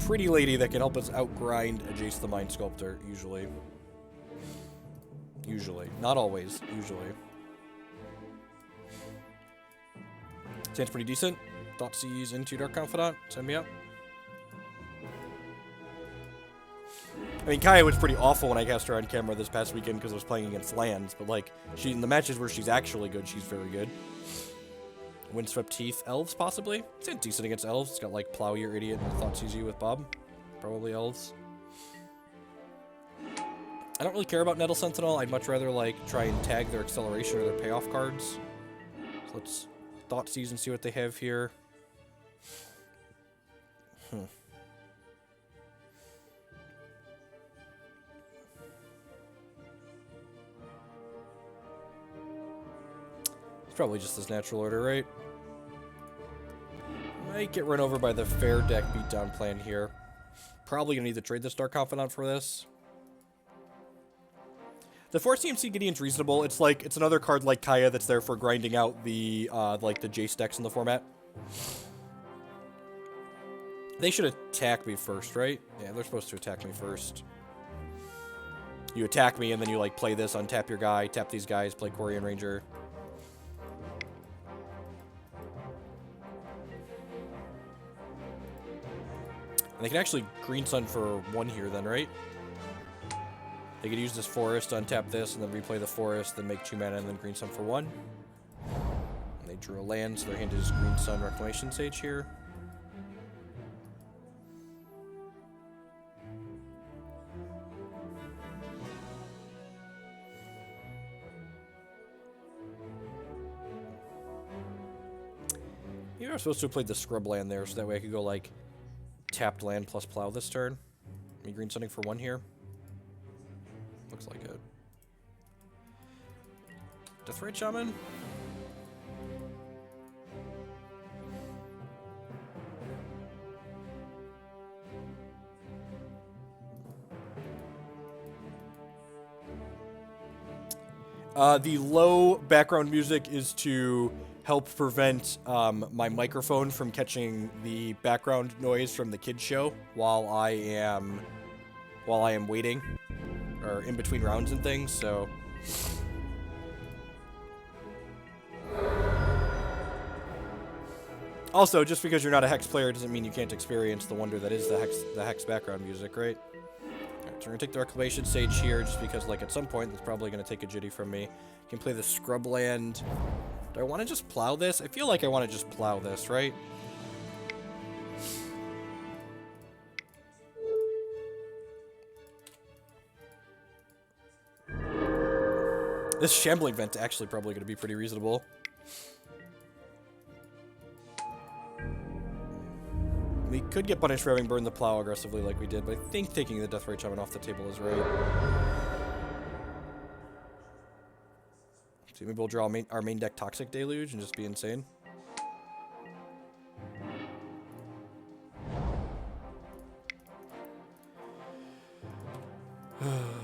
pretty lady that can help us outgrind a Jace the Mind Sculptor, usually. Usually. Not always, usually. Sounds pretty decent. Thoughtseize into Dark Confidant. Send me up. I mean, Kaya was pretty awful when I cast her on camera this past weekend because I was playing against lands, but like, in the matches where she's actually good, she's very good. Windswept Teeth, Elves, possibly? It's decent against Elves. It's got like Plow Your Idiot and Thoughtseize with Bob. Probably Elves. I don't really care about Nettle Sentinel. I'd much rather like try and tag their acceleration or their payoff cards. So let's Thoughtseize and see what they have here. Probably just this natural order, right? Might get run over by the fair deck beatdown plan here. Probably gonna need to trade this Dark Confidant for this. The 4 CMC Gideon's reasonable. It's like, it's another card like Kaya that's there for grinding out the, like the Jace decks in the format. They should attack me first, right? Yeah, they're supposed to attack me first. You attack me and then you like play this, untap your guy, tap these guys, play Quarian Ranger. And they can actually Green Sun for 1 here then, right? They could use this forest to untap this and then replay the forest, then make 2 mana and then Green Sun for 1. And they drew a land, so their hand is Green Sun Reclamation Sage here. Maybe I'm supposed to have played the Scrubland there, so that way I could go like tapped land plus plow this turn. Me Green Sunning for 1 here. Looks like it. Deathrite Shaman? The low background music is to help prevent my microphone from catching the background noise from the kids show while I am waiting or in between rounds and things. So also, just because you're not a Hex player doesn't mean you can't experience the wonder that is the Hex background music, right? Alright, so we're gonna take the Reclamation Sage here just because like at some point that's probably gonna take a Jitte from me. You can play the Scrubland. Do I want to just plow this? I feel like I want to just plow this, right? This Shambling Vent actually probably going to be pretty reasonable. We could get punished for having burned the plow aggressively like we did, but I think taking the Deathrite Shaman off the table is right. So maybe we'll draw our main deck Toxic Deluge and just be insane.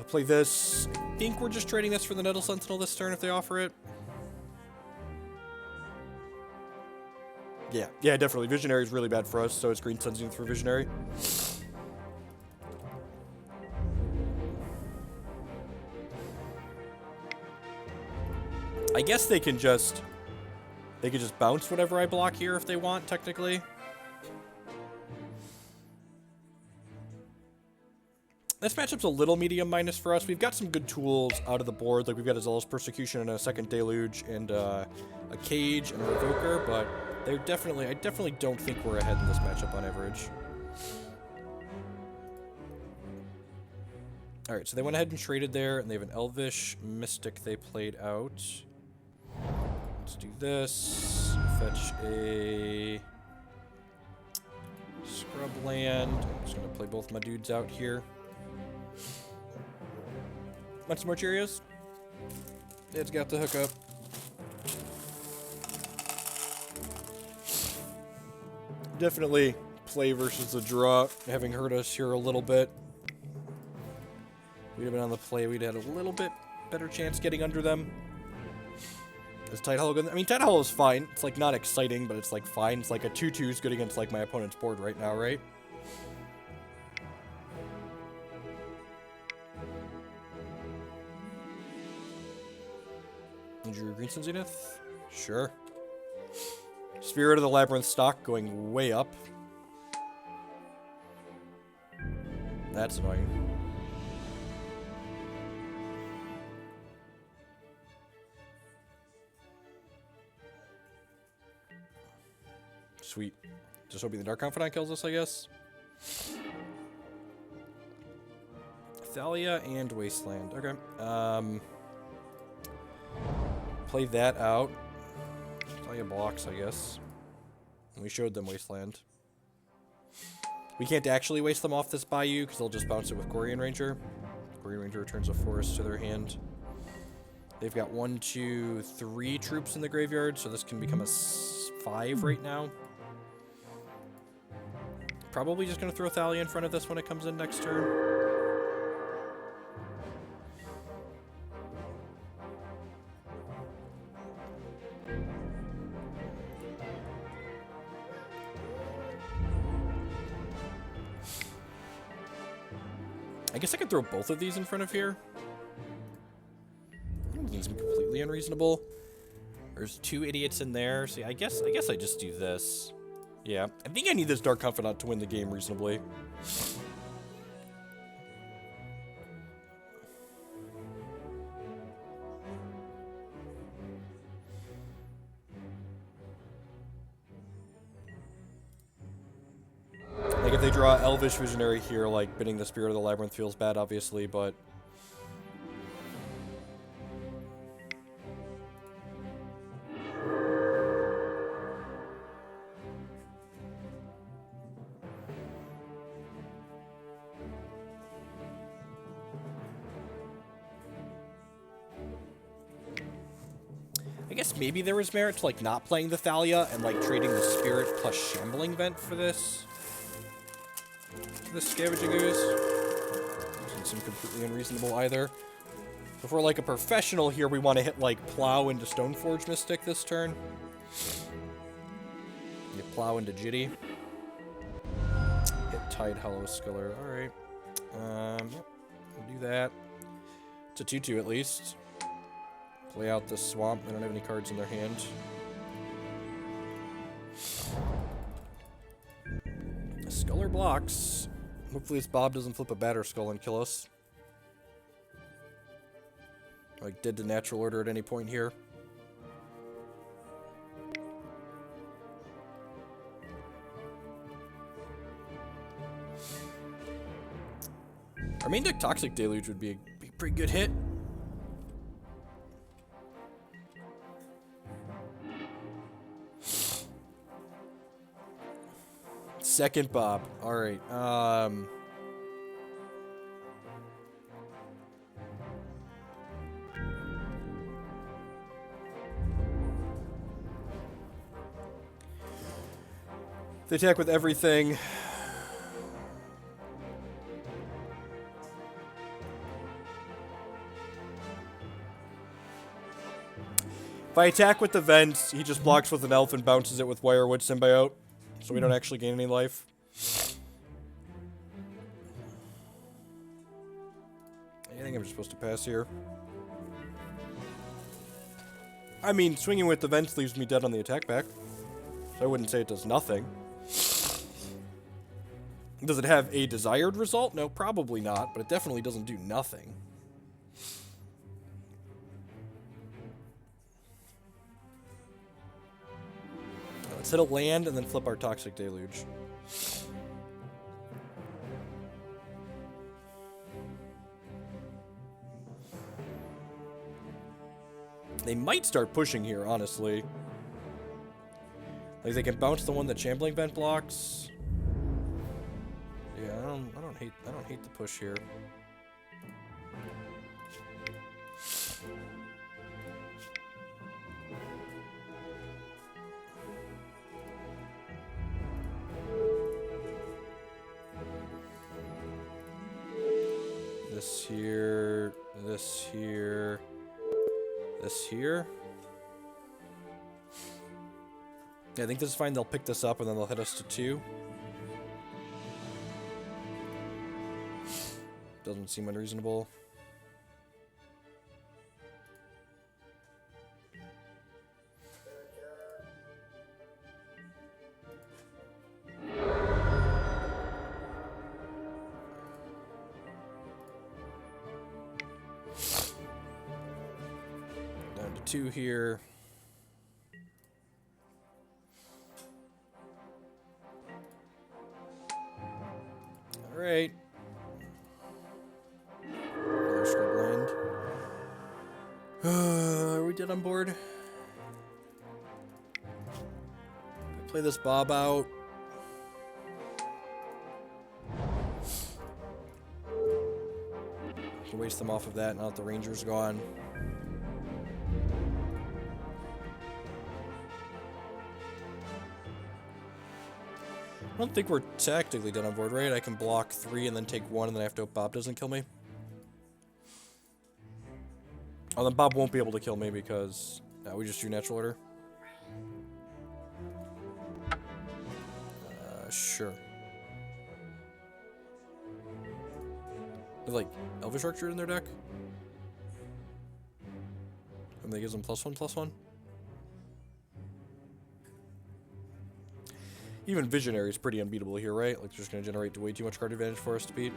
Play this. I think we're just trading this for the Nettle Sentinel this turn if they offer it. Yeah, definitely. Visionary is really bad for us, so it's Green Sun's for Visionary. I guess they can just bounce whatever I block here if they want, technically. This matchup's a little medium minus for us. We've got some good tools out of the board. Like we've got a Zealous Persecution and a second Deluge and a Cage and a Revoker, but I definitely don't think we're ahead in this matchup on average. Alright, so they went ahead and traded there, and they have an Elvish Mystic they played out. Let's do this. Fetch a Scrubland. I'm just going to play both my dudes out here. Want some more Cheerios? It's got the hookup. Definitely play versus the draw, having hurt us here a little bit. We'd have been on the play, we'd had a little bit better chance getting under them. Is Tidehollow good? I mean, Tidehollow is fine. It's like not exciting, but it's like fine. It's like a 2/2 is good against like my opponent's board right now, right? Legendary Greenstone Zenith? Sure. Spirit of the Labyrinth stock going way up. That's annoying. Sweet. Just hoping the Dark Confidant kills us, I guess. Thalia and Wasteland. Okay. Play that out. Thalia blocks, I guess. We showed them Wasteland. We can't actually waste them off this Bayou, because they'll just bounce it with Quarian Ranger. Quarian Ranger returns a forest to their hand. They've got 1, 2, 3 troops in the graveyard, so this can become a 5 right now. Probably just going to throw Thalia in front of this when it comes in next turn. I guess I could throw both of these in front of here. That doesn't seem completely unreasonable. There's 2 idiots in there. See, I guess I just do this. Yeah, I think I need this Dark Confidant to win the game reasonably. Like, if they draw Elvish Visionary here, like, bidding the Spirit of the Labyrinth feels bad, obviously, but... I guess maybe there was merit to, like, not playing the Thalia and, like, trading the Spirit plus Shambling Vent for this. This Scavenging Ooze. Doesn't seem completely unreasonable either. So if we're, like, a professional here, we want to hit, like, Plow into Stoneforge Mystic this turn. You Plow into Jitte. Hit Tidehollow Sculler. Alright. Yep. We'll do that. It's a 2-2 at least. Play out this swamp. They don't have any cards in their hand. Sculler blocks. Hopefully this Bob doesn't flip a Batterskull and kill us. Like, dead to natural order at any point here. Our main deck Toxic Deluge would be a pretty good hit. Second Bob. Alright. They attack with everything. If I attack with the vents, he just blocks with an elf and bounces it with Wirewood Symbiote, so we don't actually gain any life. I think I'm just supposed to pass here. I mean, swinging with the vents leaves me dead on the attack back, so I wouldn't say it does nothing. Does it have a desired result? No, probably not, but it definitely doesn't do nothing. Let's hit a land and then flip our Toxic Deluge. They might start pushing here, honestly. Like, they can bounce the one that Shambling Vent blocks. Yeah, I don't hate the push here. This here, this here, this here. Yeah, I think this is fine. They'll pick this up and then they'll hit us to 2. Doesn't seem unreasonable. 2 here. Alright. Another Scrubland. Are we dead on board? Play this Bob out. Can waste them off of that now that the Ranger's gone. I don't think we're tactically dead on board, right? I can block 3 and then take 1 and then I have to hope Bob doesn't kill me. Oh, then Bob won't be able to kill me because we just do natural order. Sure. They have, like, Elvish Archer in their deck? And that gives them +1/+1? Even Visionary is pretty unbeatable here, right? Like, they're just going to generate way too much card advantage for us to beat.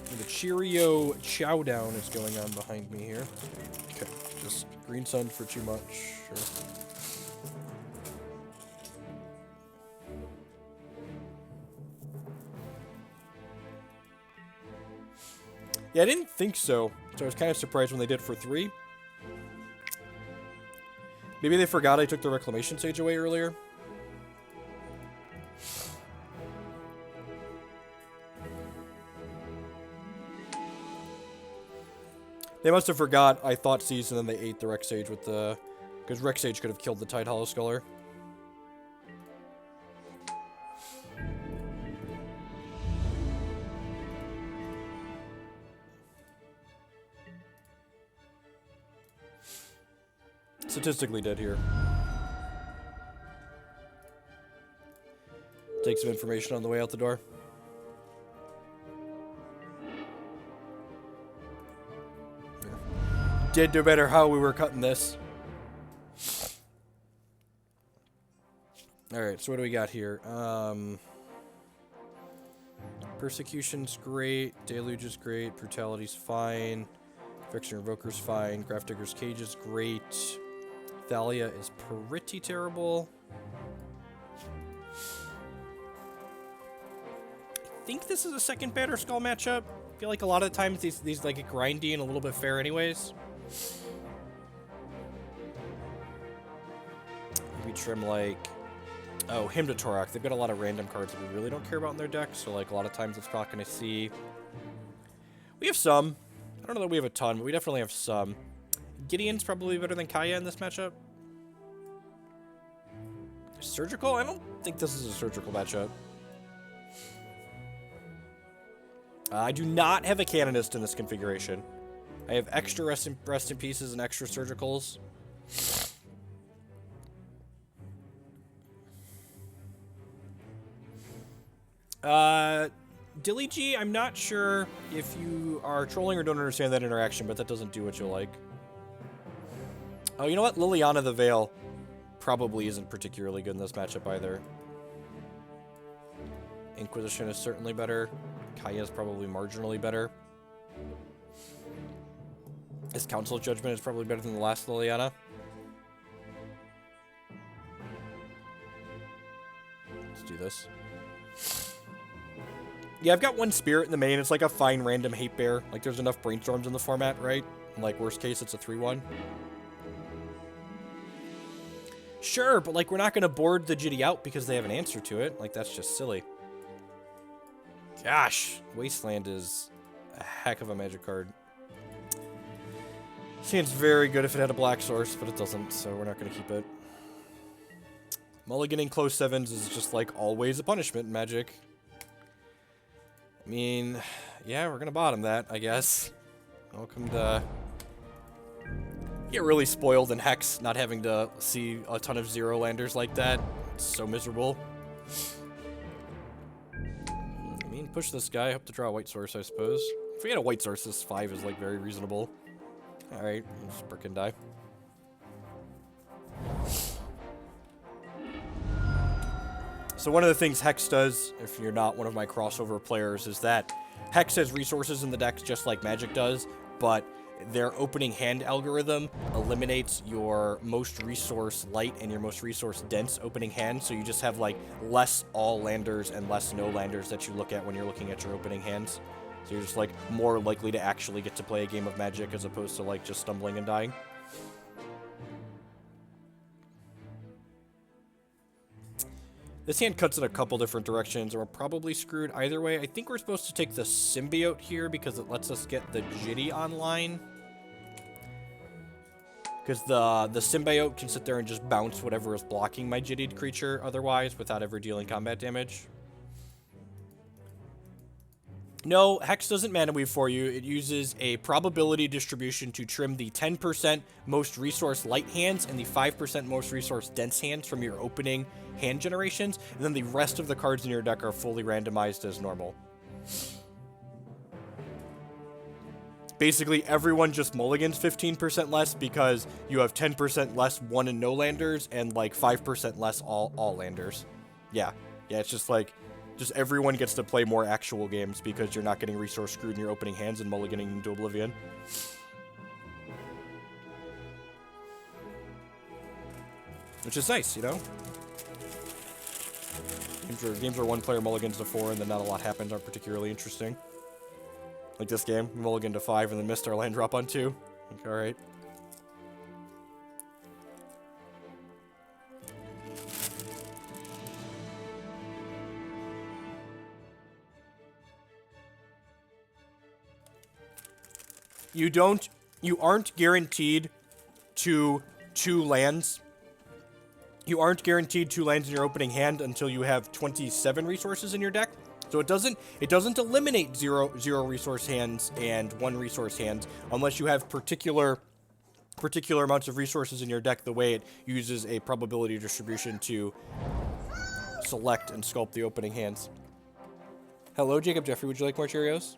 And the Cheerio Chowdown is going on behind me here. Okay, just Green Sun for too much. Sure. Yeah, I didn't think so. So I was kind of surprised when they did for 3. Maybe they forgot I took the Reclamation Sage away earlier. They must have forgot I Thoughtseize and then they ate the Rex Sage with the... Because Rex Sage could have killed the Tidehollow Sculler. Statistically dead here. Take some information on the way out the door. Did no matter how we were cutting this. Alright, so what do we got here? Persecution's great, Deluge is great, Brutality's fine, Phyrexian Revoker's fine, Grafdigger's Cage is great, Thalia is pretty terrible. I think this is a second Batterskull matchup. I feel like a lot of the times these like get grindy and a little bit fair anyways. Maybe trim like... Oh, him to Tourach. They've got a lot of random cards that we really don't care about in their deck, so like a lot of times it's not going to see... We have some. I don't know that we have a ton, but we definitely have some. Gideon's probably better than Kaya in this matchup. Surgical? I don't think this is a surgical matchup. I do not have a Canonist in this configuration. I have extra rest in pieces and extra surgicals. Dilly G, I'm not sure if you are trolling or don't understand that interaction, but that doesn't do what you like. Oh, you know what? Liliana the Veil probably isn't particularly good in this matchup either. Inquisition is certainly better. Kaya is probably marginally better. His Council of Judgment is probably better than the last Liliana. Let's do this. Yeah, I've got one Spirit in the main. It's like a fine random hate bear. Like, there's enough brainstorms in the format, right? And, like, worst case, it's a 3-1. Sure, but, like, we're not going to board the Jitte out because they have an answer to it. Like, that's just silly. Gosh, Wasteland is a heck of a Magic card. Seems very good if it had a black source, but it doesn't, so we're not going to keep it. Mulliganing close 7s is just, like, always a punishment in Magic. I mean, yeah, we're going to bottom that, I guess. Welcome to... Get really spoiled in Hex, not having to see a ton of zero landers like that. It's so miserable. I mean, push this guy. Hope to draw a white source, I suppose. If we had a white source, this 5 is, like, very reasonable. Alright, just brick and die. So one of the things Hex does, if you're not one of my crossover players, is that Hex has resources in the deck just like Magic does, but their opening hand algorithm eliminates your most resource light and your most resource dense opening hand, so you just have like less all landers and less no landers that you look at when you're looking at your opening hands. So you're just like more likely to actually get to play a game of Magic as opposed to like just stumbling and dying. This hand cuts in a couple different directions, and we're probably screwed either way. I think we're supposed to take the Symbiote here because it lets us get the Jitte online. Because the Symbiote can sit there and just bounce whatever is blocking my Jitted creature otherwise without ever dealing combat damage. No, Hex doesn't mana weave for you. It uses a probability distribution to trim the 10% most resource light hands and the 5% most resource dense hands from your opening hand generations, and then the rest of the cards in your deck are fully randomized as normal. Basically, everyone just mulligans 15% less because you have 10% less one and no landers and like 5% less all landers. Yeah, it's just like, just everyone gets to play more actual games because you're not getting resource screwed in your opening hands and mulliganing into oblivion. Which is nice, you know? Games where one player mulligans to 4 and then not a lot happens aren't particularly interesting. Like this game, we mulligan to 5 and then missed our land drop on 2. Like, alright. You aren't guaranteed to 2 lands. You aren't guaranteed 2 lands in your opening hand until you have 27 resources in your deck. So it doesn't eliminate zero resource hands and 1 resource hands unless you have particular amounts of resources in your deck, the way it uses a probability distribution to select and sculpt the opening hands. Hello, Jacob Jeffrey. Would you like more Cheerios?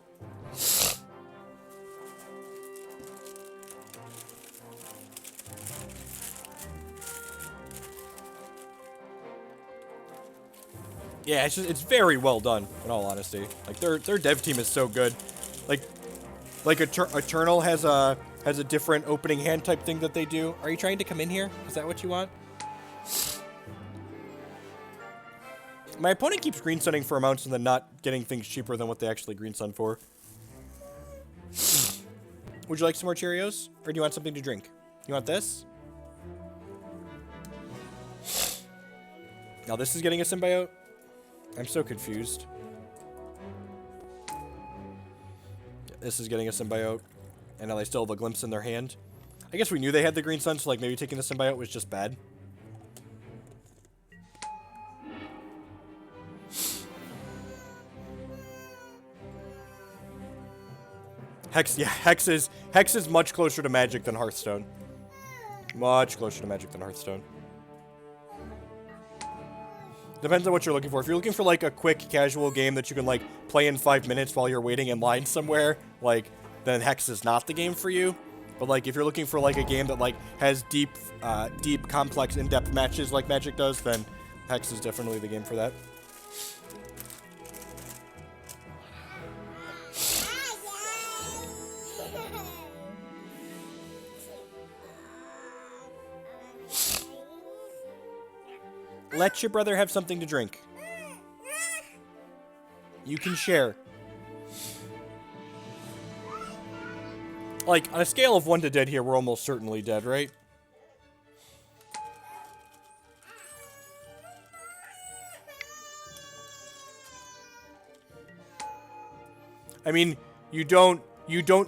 Yeah, it's very well done, in all honesty. Like, their dev team is so good. Like Eternal has a different opening hand type thing that they do. Are you trying to come in here? Is that what you want? My opponent keeps green sunning for amounts and then not getting things cheaper than what they actually green sun for. Would you like some more Cheerios? Or do you want something to drink? You want this? Now this is getting a symbiote? I'm so confused. This is getting a symbiote. And now they still have a glimpse in their hand. I guess we knew they had the green sun, so like maybe taking the symbiote was just bad. Hex is much closer to Magic than Hearthstone. Much closer to Magic than Hearthstone. Depends on what you're looking for. If you're looking for like a quick casual game that you can like play in 5 minutes while you're waiting in line somewhere, like, then Hex is not the game for you. But like if you're looking for like a game that like has deep, complex, in-depth matches like Magic does, then Hex is definitely the game for that. Let your brother have something to drink. You can share. Like, on a scale of 1 to dead here, we're almost certainly dead, right? I mean, you don't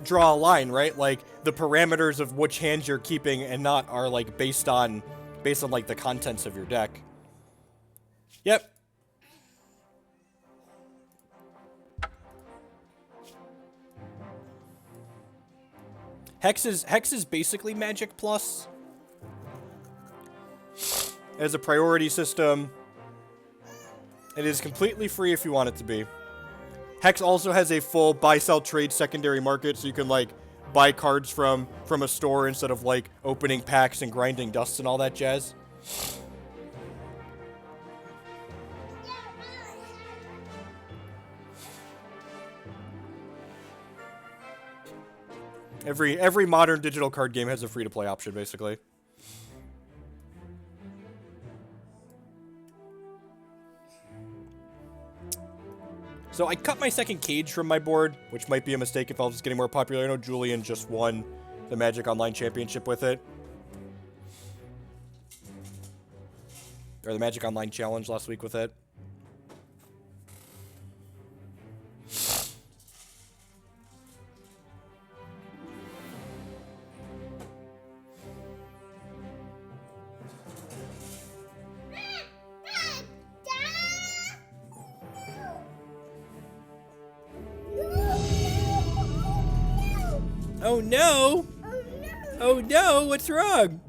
draw a line, right? Like, the parameters of which hands you're keeping and not are, like, based on like, the contents of your deck. Yep. Hex is basically Magic Plus. As a priority system. It is completely free if you want it to be. Hex also has a full buy-sell trade secondary market, so you can like buy cards from a store instead of like opening packs and grinding dust and all that jazz. Every modern digital card game has a free-to-play option, basically. So I cut my second cage from my board, which might be a mistake if Elves is getting more popular. I know Julian just won the Magic Online Championship with it. Or the Magic Online Challenge last week with it. Oh no! Oh no! What's wrong?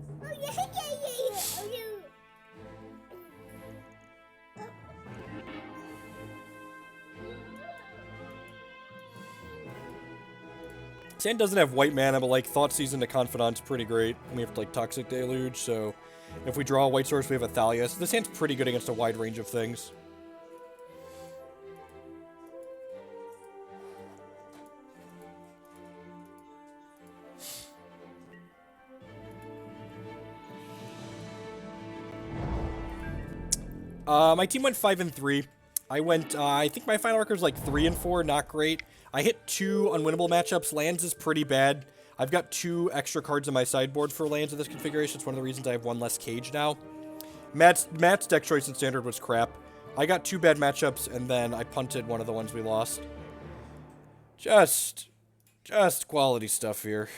Sand doesn't have white mana, but like Thoughtseize into Confidant's pretty great. And we have like Toxic Deluge, so if we draw a white source, we have a Thalia. So this hand's pretty good against a wide range of things. My team went 5-3. I went, I think my final record was like 3-4, not great. I hit 2 unwinnable matchups. Lands is pretty bad. I've got 2 extra cards in my sideboard for lands in this configuration. It's one of the reasons I have 1 less cage now. Matt's deck choice in Standard was crap. I got 2 bad matchups, and then I punted one of the ones we lost. Just quality stuff here.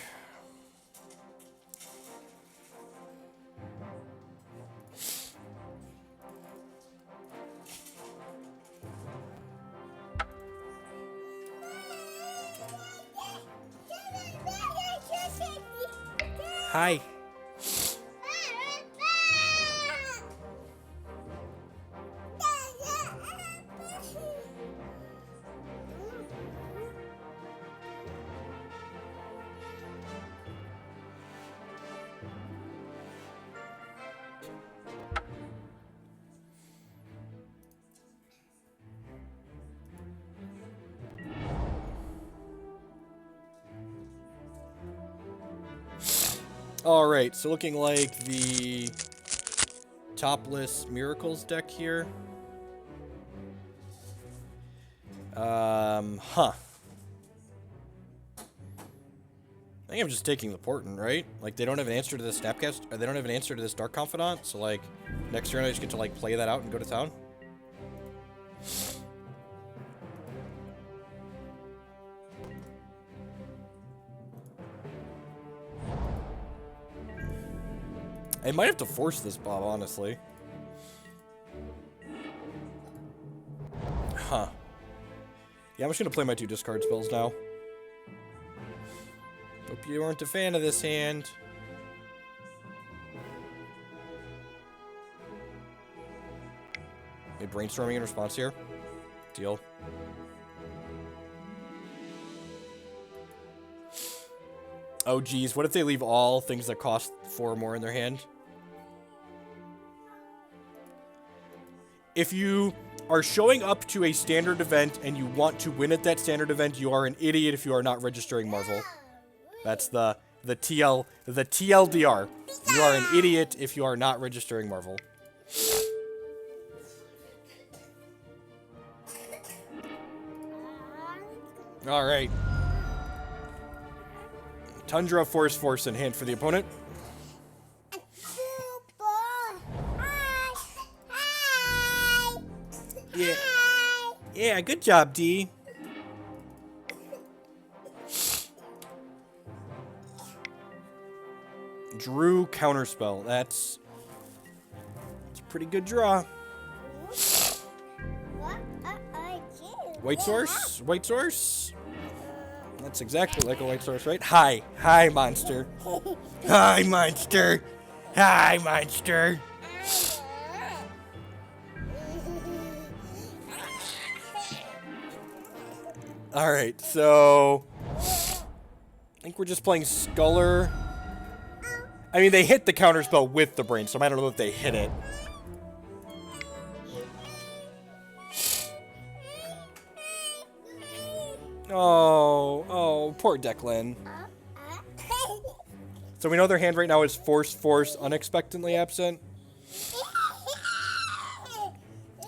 Hi. Alright, so looking like the topless Miracles deck here. I think I'm just taking the Portent, right? Like, they don't have an answer to this Snapcast, or they don't have an answer to this Dark Confidant, so, like, next turn I just get to, like, play that out and go to town. I might have to force this, Bob, honestly. Huh. Yeah, I'm just gonna play my 2 discard spells now. Hope you aren't a fan of this hand. Hey, brainstorming in response here. Deal. Oh, geez. What if they leave all things that cost 4 or more in their hand? If you are showing up to a standard event and you want to win at that standard event, you are an idiot if you are not registering Marvel. That's the TLDR. You are an idiot if you are not registering Marvel. All right. Tundra, Force in hand for the opponent. Yeah. Yeah, good job, D. Drew Counterspell. That's a pretty good draw. White source? White source? That's exactly like a white source, right? Hi. Hi, monster. Hi, monster. Hi, monster. Alright, so I think we're just playing Sculler. I mean, they hit the counterspell with the brainstorm. I don't know if they hit it. Oh, poor Declan. So we know their hand right now is Force, Unexpectedly Absent.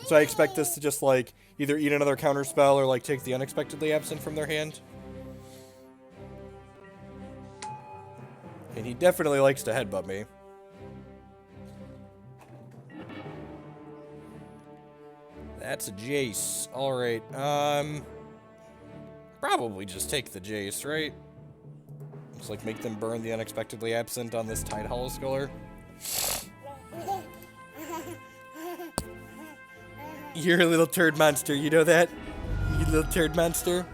So I expect this to just, like, either eat another counter spell or, like, take the Unexpectedly Absent from their hand. And he definitely likes to headbutt me. That's a Jace. Alright, probably just take the Jace, right? Just, like, make them burn the Unexpectedly Absent on this Tidehollow Sculler. You're a little turd monster, you know that? You little turd monster.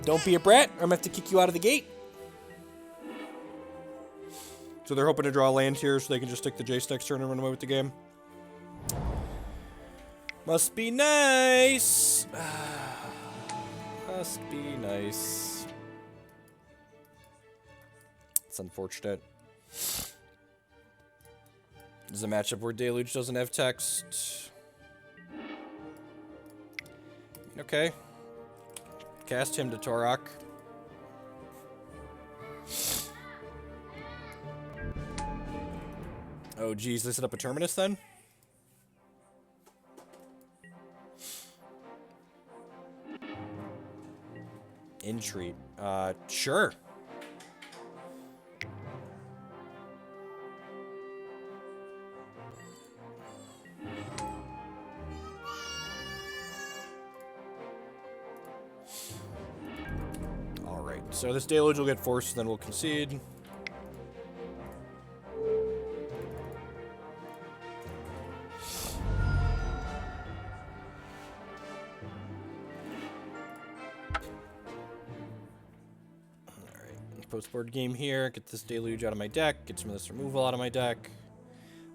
Don't be a brat, or I'm gonna have to kick you out of the gate. So they're hoping to draw land here so they can just stick the Jace next turn and run away with the game. Must be nice. Must be nice. It's unfortunate. This is a matchup where Deluge doesn't have text. Okay. Cast him to Tourach. Oh, geez, they set up a Terminus then? Entreat. Sure. Alright, so this Deluge will get forced, and then we'll concede. Post-board game here. Get this Deluge out of my deck. Get some of this removal out of my deck.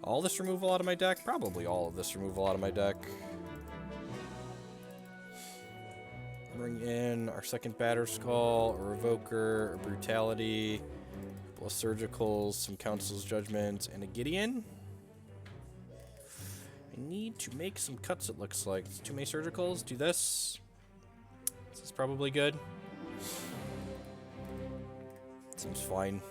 All this removal out of my deck? Probably all of this removal out of my deck. Bring in our second Batterskull, a Revoker, a Brutality, plus Surgicals, some Council's Judgment, and a Gideon. I need to make some cuts, it looks like. Too many Surgicals. Do this. This is probably good. Seems fine.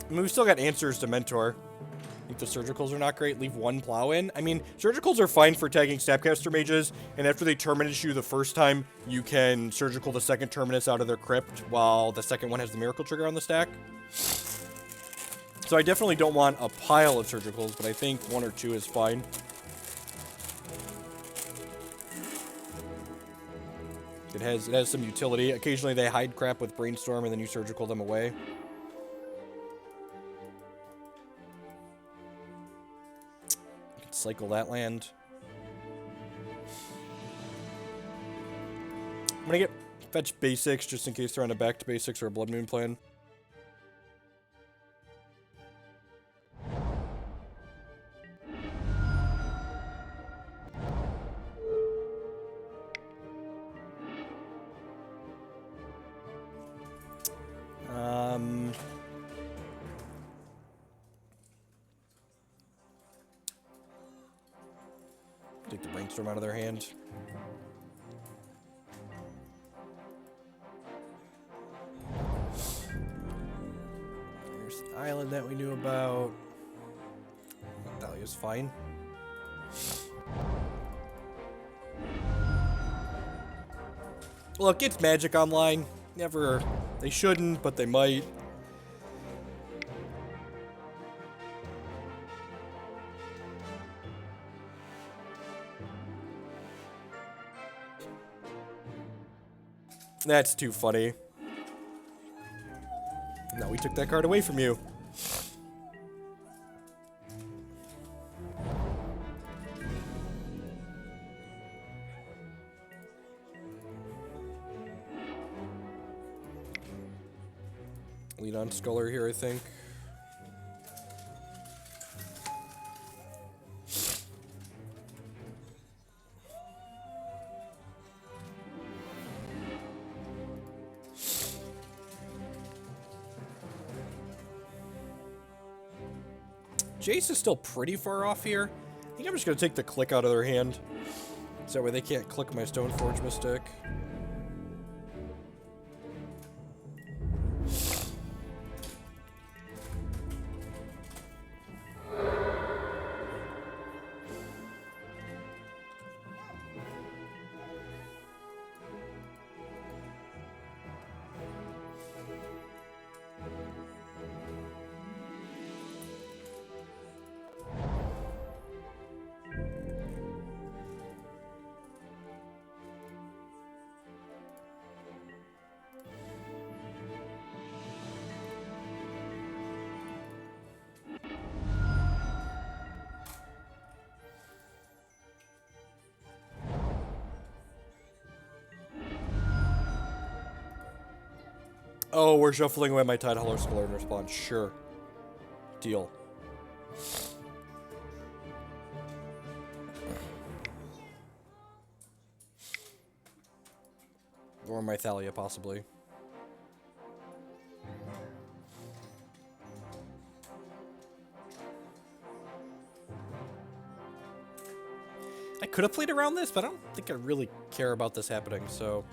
I mean, we've still got answers to Mentor. I think the Surgicals are not great. Leave one Plow in. I mean, Surgicals are fine for tagging Snapcaster Mages, and after they Terminus you the first time, you can Surgical the second Terminus out of their Crypt, while the second one has the Miracle Trigger on the stack. So I definitely don't want a pile of Surgicals, but I think one or two is fine. It has some utility. Occasionally they hide crap with Brainstorm and then you Surgical them away. You can cycle that land. I'm gonna get fetch basics just in case they're on a back to basics or a Blood Moon plan. Take the Brainstorm out of their hand. There's the island that we knew about. Thalia's fine. Look, it's Magic Online. Never. They shouldn't, but they might. That's too funny. No, we took that card away from you. Lead on Sculler here, I think. Jace is still pretty far off here. I think I'm just going to take the click out of their hand. So that way they can't click my Stoneforge Mystic. Oh, we're shuffling away my Tidehollow Sculler in response. Sure. Deal. Or my Thalia, possibly. I could have played around this, but I don't think I really care about this happening, so...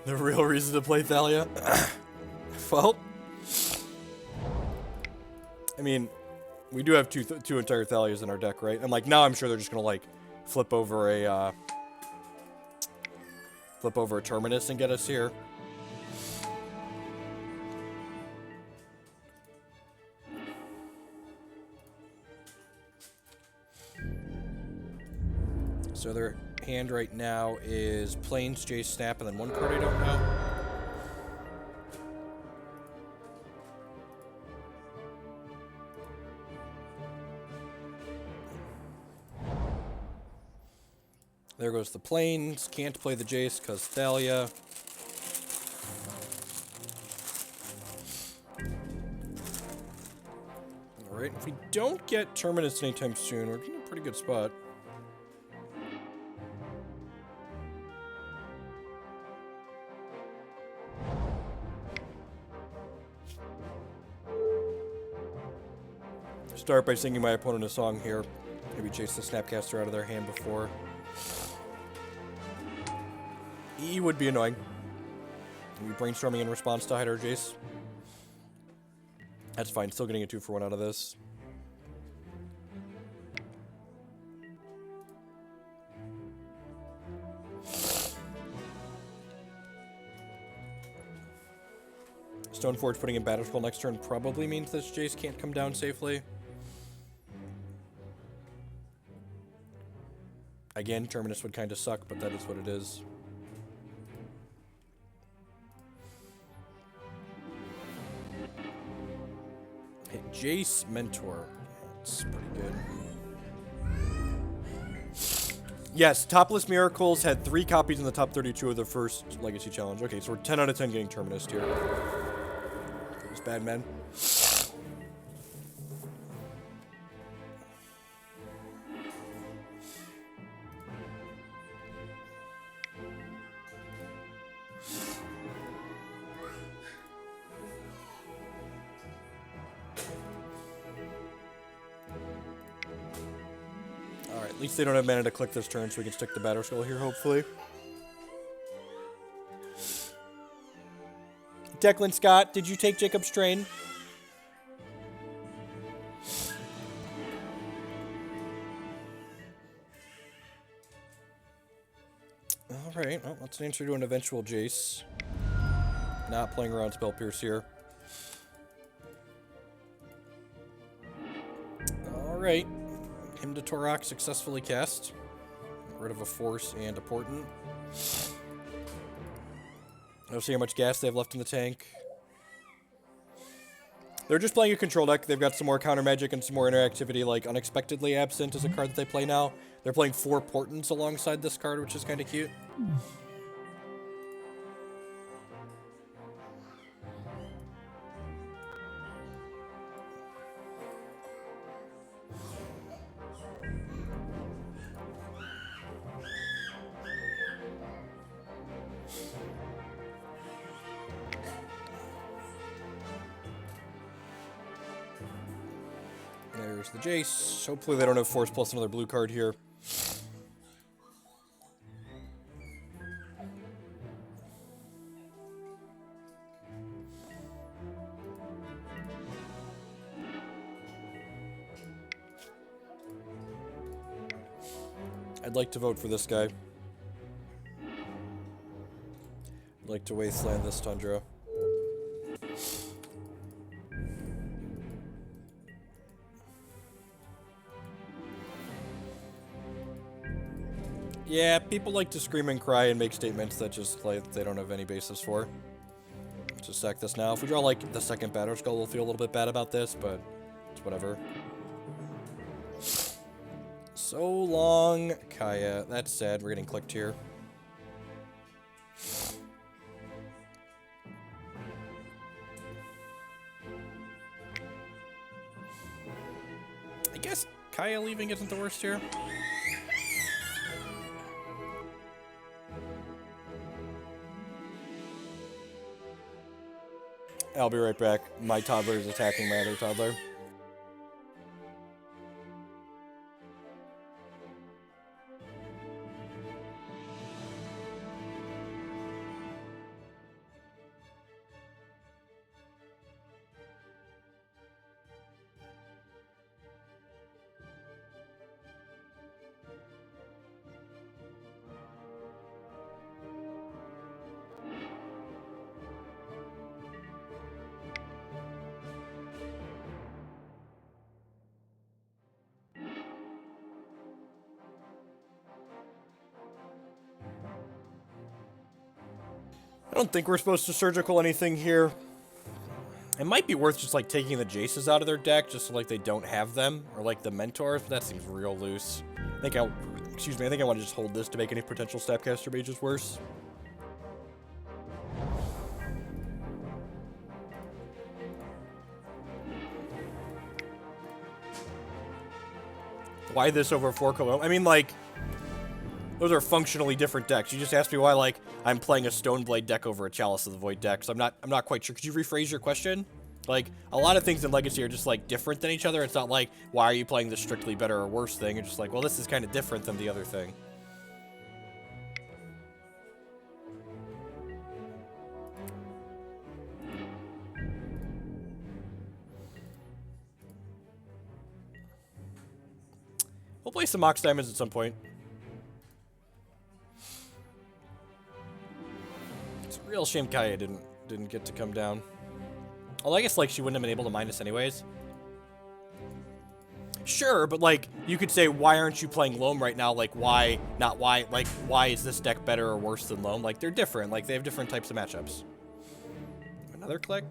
The real reason to play Thalia? Well, I mean, we do have two entire Thalias in our deck, right? And like now, I'm sure they're just gonna like flip over a Terminus and get us here. So their hand right now is Plains, Jace, Snap, and then one card I don't know. There goes the Plains. Can't play the Jace because Thalia. Alright, if we don't get Terminus anytime soon, we're in a pretty good spot. Start by singing my opponent a song here. Maybe chase the Snapcaster out of their hand before. E would be annoying. Maybe brainstorming in response to Hydro Jace. That's fine, still getting a 2-for-1 out of this. Stoneforge putting in Batterskull next turn probably means this Jace can't come down safely. Again, Terminus would kind of suck, but that is what it is. Hey, Jace Mentor. That's pretty good. Yes, Topless Miracles had 3 copies in the top 32 of the first Legacy Challenge. Okay, so we're 10 out of 10 getting Terminus here. Those bad men. At least they don't have mana to click this turn, so we can stick the Batterskull here, hopefully. Declan Scott, did you take Jacob's Train? Alright, well, let's answer to an eventual Jace. Not playing around Spell Pierce here. Alright. Him to Tourach successfully cast. Get rid of a Force and a Portent. I don't see how much gas they have left in the tank. They're just playing a control deck. They've got some more counter magic and some more interactivity, like Unexpectedly Absent is a card that they play now. They're playing 4 Portents alongside this card, which is kind of cute. There's the Jace. Hopefully they don't have Force plus another blue card here. I'd like to vote for this guy. I'd like to Wasteland this Tundra. Yeah, people like to scream and cry and make statements that just like they don't have any basis for. Let's just sack this now. If we draw like the second Batterskull, we'll feel a little bit bad about this, but it's whatever. So long, Kaya. That's sad. We're getting clicked here. I guess Kaya leaving isn't the worst here. I'll be right back. My toddler is attacking my other toddler. I don't think we're supposed to surgical anything here. It might be worth just like taking the Jaces out of their deck just so like they don't have them, or like the Mentors, but that seems real loose. I think I want to just hold this to make any potential Snapcaster Mages worse. Why this over 4 Cologne? I mean, like, those are functionally different decks. You just asked me why, like, I'm playing a Stoneblade deck over a Chalice of the Void deck, so I'm not quite sure. Could you rephrase your question? Like, a lot of things in Legacy are just, like, different than each other. It's not like, why are you playing this strictly better or worse thing? It's just like, well, this is kind of different than the other thing. We'll play some Mox Diamonds at some point. It's a real shame Kaya didn't get to come down. Although I guess like she wouldn't have been able to mine us anyways. Sure, but like you could say, why aren't you playing Loam right now? Like why not? Why like why is this deck better or worse than Loam? Like they're different. Like they have different types of matchups. Another click.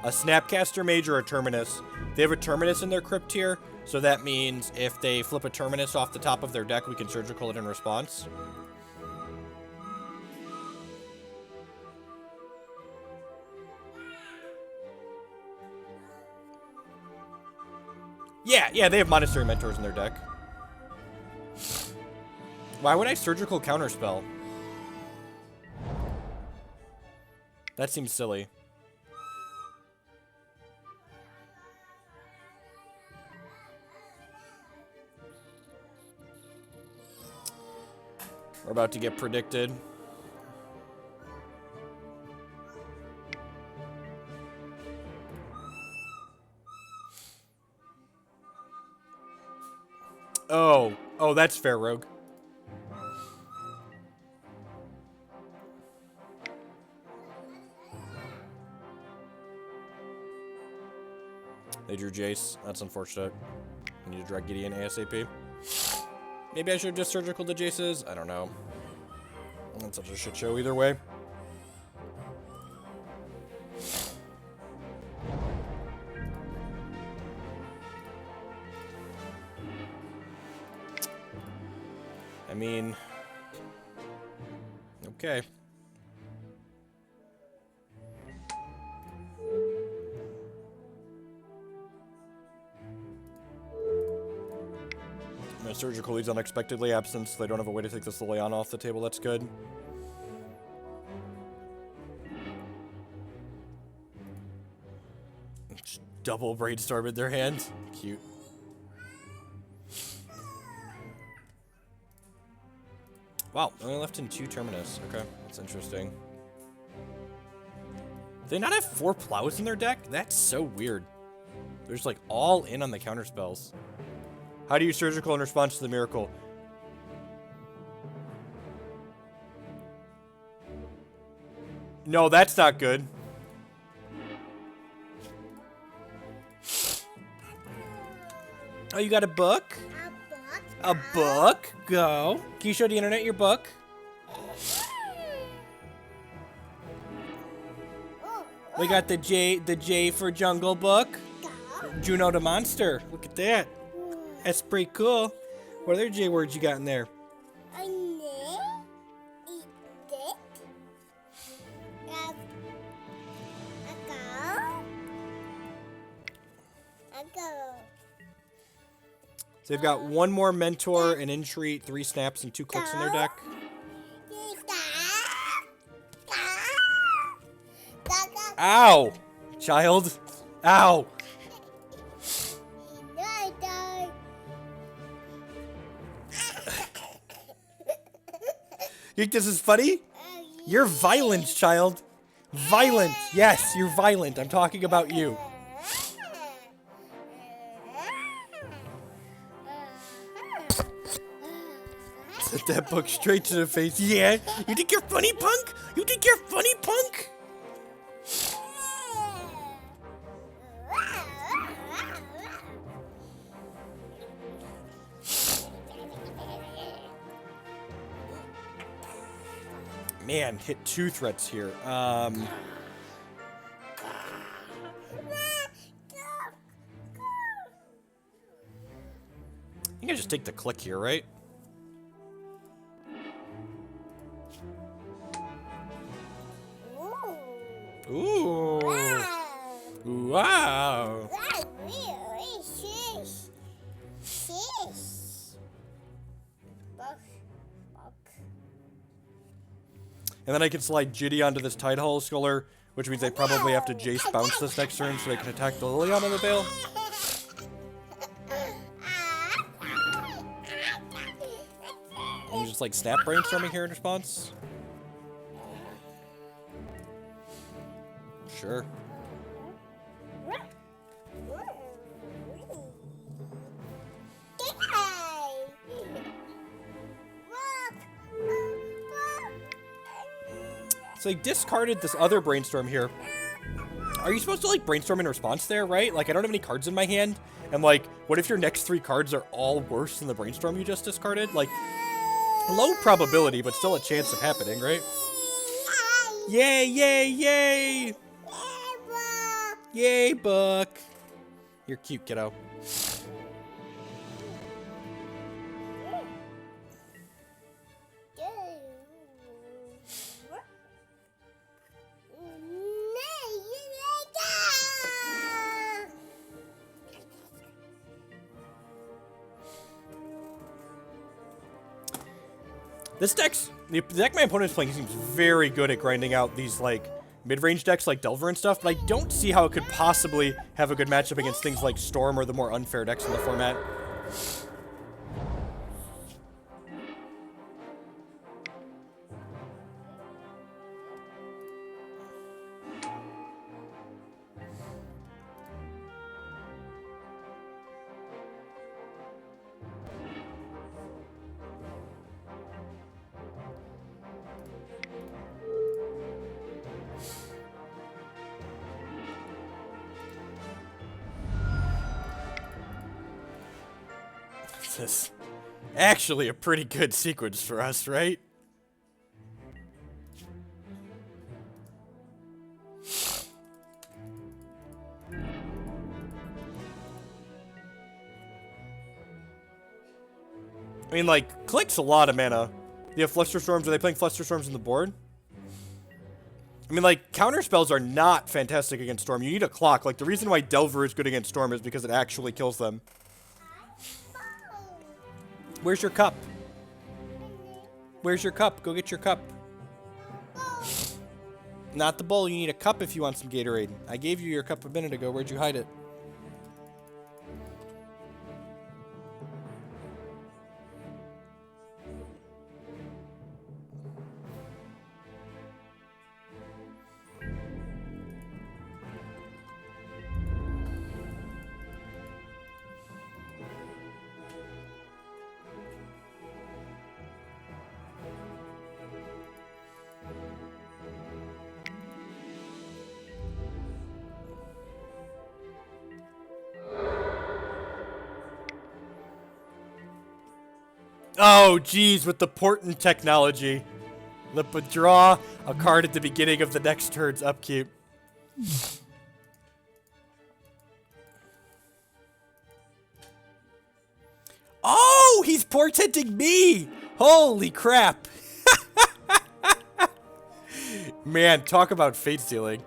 A Snapcaster Mage or a Terminus. They have a Terminus in their Crypt here, so that means if they flip a Terminus off the top of their deck, we can surgical it in response. Yeah, they have Monastery Mentors in their deck. Why would I surgical counterspell? That seems silly. about to get predicted. Oh, that's fair, Rogue. They drew Jace. That's unfortunate. I need to drag Gideon ASAP. Maybe I should have just surgical the Jaces. I don't know. That's such a shit show either way. I mean, okay. My surgical leads unexpectedly absent, so they don't have a way to take this Liliana off the table. That's good. Just double brainstorm in their hand. Cute. Wow, only left in 2 Terminus. Okay, that's interesting. Do they not have 4 Plows in their deck? That's so weird. They're just like all in on the counter spells. How do you surgical in response to the miracle? No, that's not good. Oh, you got a book? A book? Go. Can you show the internet your book? We got the J for Jungle book. Juno the Monster. Look at that. That's pretty cool. What other J words you got in there? So they've got 1 more Mentor, an Entreat, 3 Snaps, and 2 Clicks in their deck. Ow! Child. Ow! You think this is funny? You're violent, child. Violent. Yes, you're violent. I'm talking about you. Set that book straight to the face. Yeah. You think you're funny, punk? You think you're funny, punk? Man, hit 2 threats here. I think I just take the click here, right? Ooh. Wow. And then I can slide Jitte onto this Tidehollow Sculler, which means they probably have to Jace bounce this next turn so they can attack the Liliana in the Veil. And you just like snap brainstorming here in response? Sure. So they discarded this other brainstorm here. Are you supposed to like brainstorm in response there, right? Like I don't have any cards in my hand. And like, what if your next 3 cards are all worse than the brainstorm you just discarded? Like, low probability, but still a chance of happening, right? Yay, yay, yay! Yay, book! You're cute, kiddo. This the deck my opponent is playing seems very good at grinding out these, like, mid-range decks like Delver and stuff, but I don't see how it could possibly have a good matchup against things like Storm or the more unfair decks in the format. This is actually a pretty good sequence for us, right? I mean, like, Click's a lot of mana. Do you have Flusterstorms? Are they playing Flusterstorms on the board? I mean, like, counter spells are not fantastic against Storm. You need a clock. Like, the reason why Delver is good against Storm is because it actually kills them. Where's your cup? Where's your cup? Go get your cup. Not the bowl. You need a cup if you want some Gatorade. I gave you your cup a minute ago. Where'd you hide it? Oh, geez, with the Portent technology. Draw a card at the beginning of the next turn's upkeep. Oh, he's portenting me! Holy crap! Man, talk about fate stealing.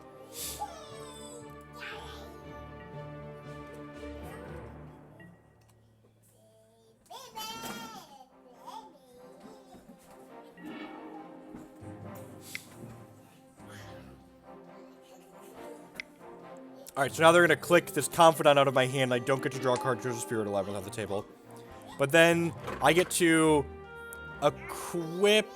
Alright, so now they're going to click this Confidant out of my hand. I don't get to draw a card to Spirit Alive on the table. But then I get to equip...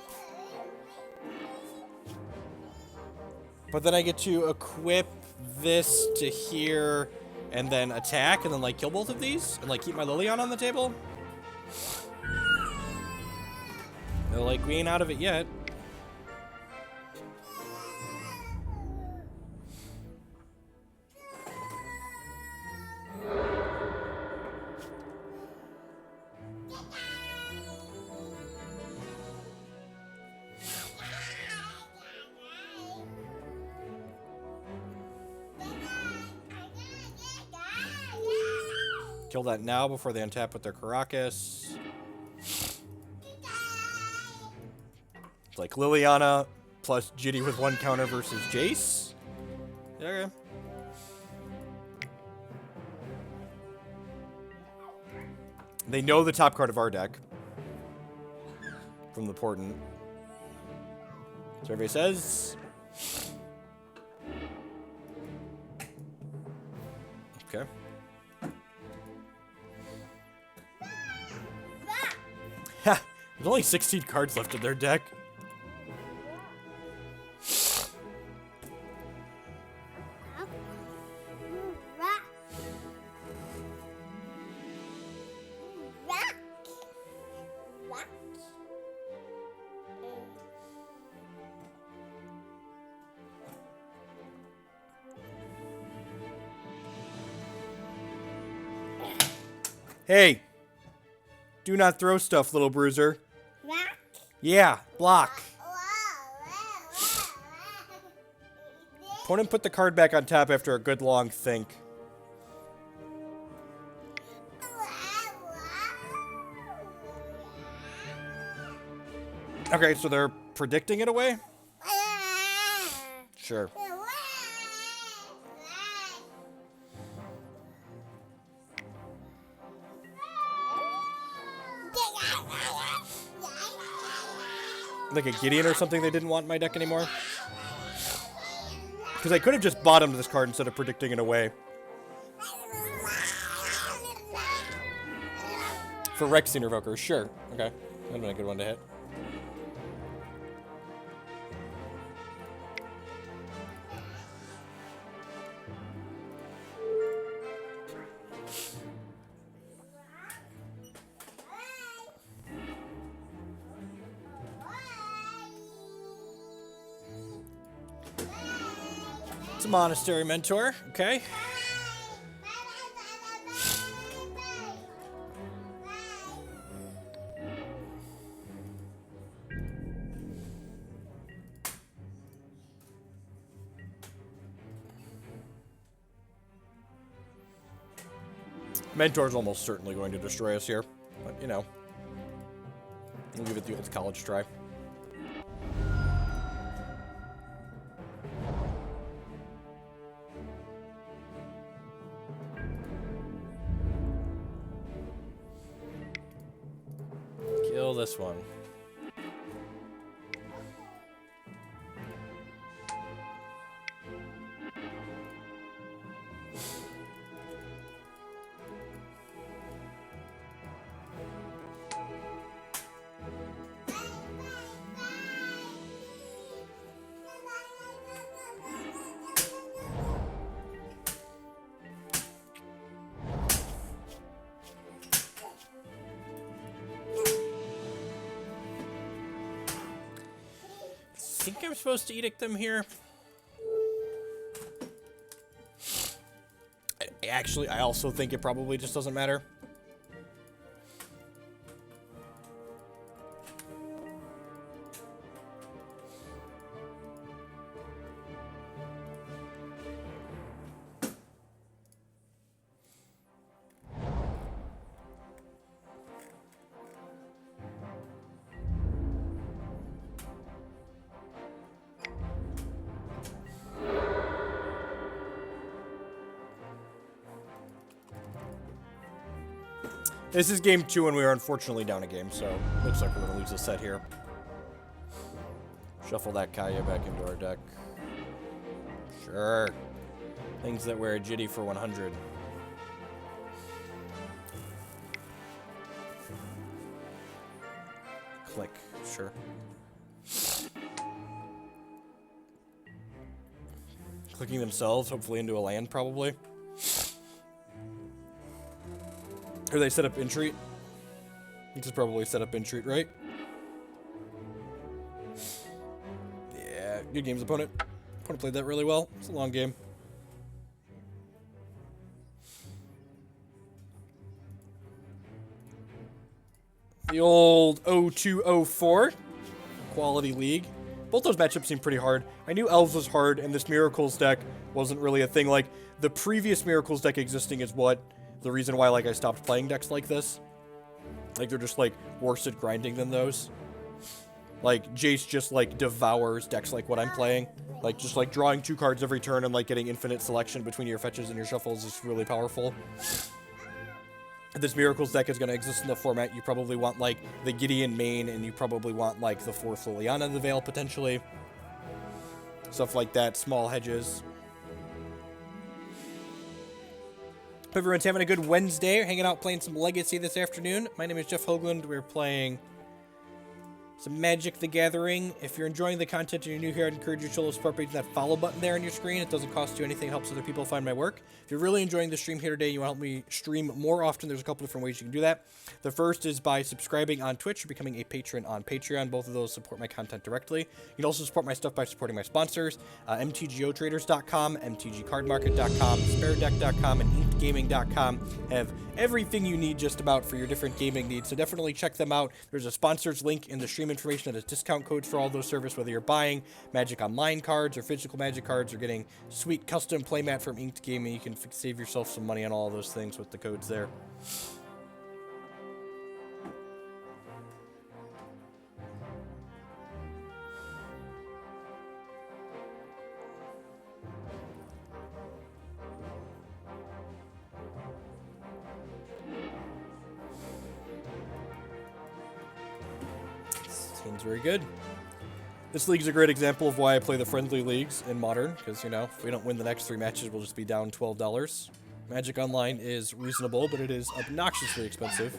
this to here, and then attack, and then, like, kill both of these? And, like, keep my Liliana on the table? They're like, we ain't out of it yet. Kill that now before they untap with their Karakas. It's like Liliana plus Jitte with one counter versus Jace. Okay. They know the top card of our deck from the Portent. Survey says. Okay. Ha! There's only 16 cards left in their deck. Hey! Do not throw stuff, little bruiser. Block? Yeah, block. Opponent put the card back on top after a good long think. Okay, so they're predicting it away? Sure. Like a Gideon or something they didn't want in my deck anymore? Because I could have just bottomed this card instead of predicting it away. Phyrexian Revoker, sure. Okay. That'd been a good one to hit. It's a Monastery Mentor, okay. Mentor's almost certainly going to destroy us here. But, you know. We'll give it the old college try. Kill this one. I think I'm supposed to edict them here. Actually, I also think it probably just doesn't matter. This is game 2, and we are unfortunately down a game, so looks like we're going to lose a set here. Shuffle that Kaya back into our deck. Sure. Things that wear a Jitte for 100. Click. Sure. Clicking themselves, hopefully into a land, probably. Or they set up Entreat. This is probably set up Entreat, right? Yeah, good games, opponent. Opponent played that really well. It's a long game. The old 0204 quality league. Both those matchups seem pretty hard. I knew Elves was hard, and this Miracles deck wasn't really a thing. Like, the previous Miracles deck existing is what the reason why, like, I stopped playing decks like this. Like, they're just, like, worse at grinding than those. Like, Jace just, like, devours decks like what I'm playing. Like, just, like, drawing 2 cards every turn and, like, getting infinite selection between your fetches and your shuffles is really powerful. If this Miracles deck is going to exist in the format, you probably want, like, the Gideon main, and you probably want, like, the 4th Liliana in the Veil, potentially. Stuff like that. Small hedges. Hope everyone's having a good Wednesday. We're hanging out playing some Legacy this afternoon. My name is Jeff Hoagland. We're playing some Magic the Gathering. If you're enjoying the content and you're new here, I'd encourage you to show the support page and that follow button there on your screen. It doesn't cost you anything. It helps other people find my work. If you're really enjoying the stream here today and you want to help me stream more often, there's a couple different ways you can do that. The first is by subscribing on Twitch or becoming a patron on Patreon. Both of those support my content directly. You can also support my stuff by supporting my sponsors, mtgotraders.com, mtgcardmarket.com, sparedeck.com, and inkedgaming.com have everything you need just about for your different gaming needs, so definitely check them out. There's a sponsors link in the stream information that has discount codes for all those services, whether you're buying Magic Online cards or physical Magic cards or getting sweet custom playmat from Inked Gaming. You can save yourself some money on all those things with the codes there. Seems very good. This league's a great example of why I play the friendly leagues in Modern, because, you know, if we don't win the next 3 matches, we'll just be down $12. Magic Online is reasonable, but it is obnoxiously expensive.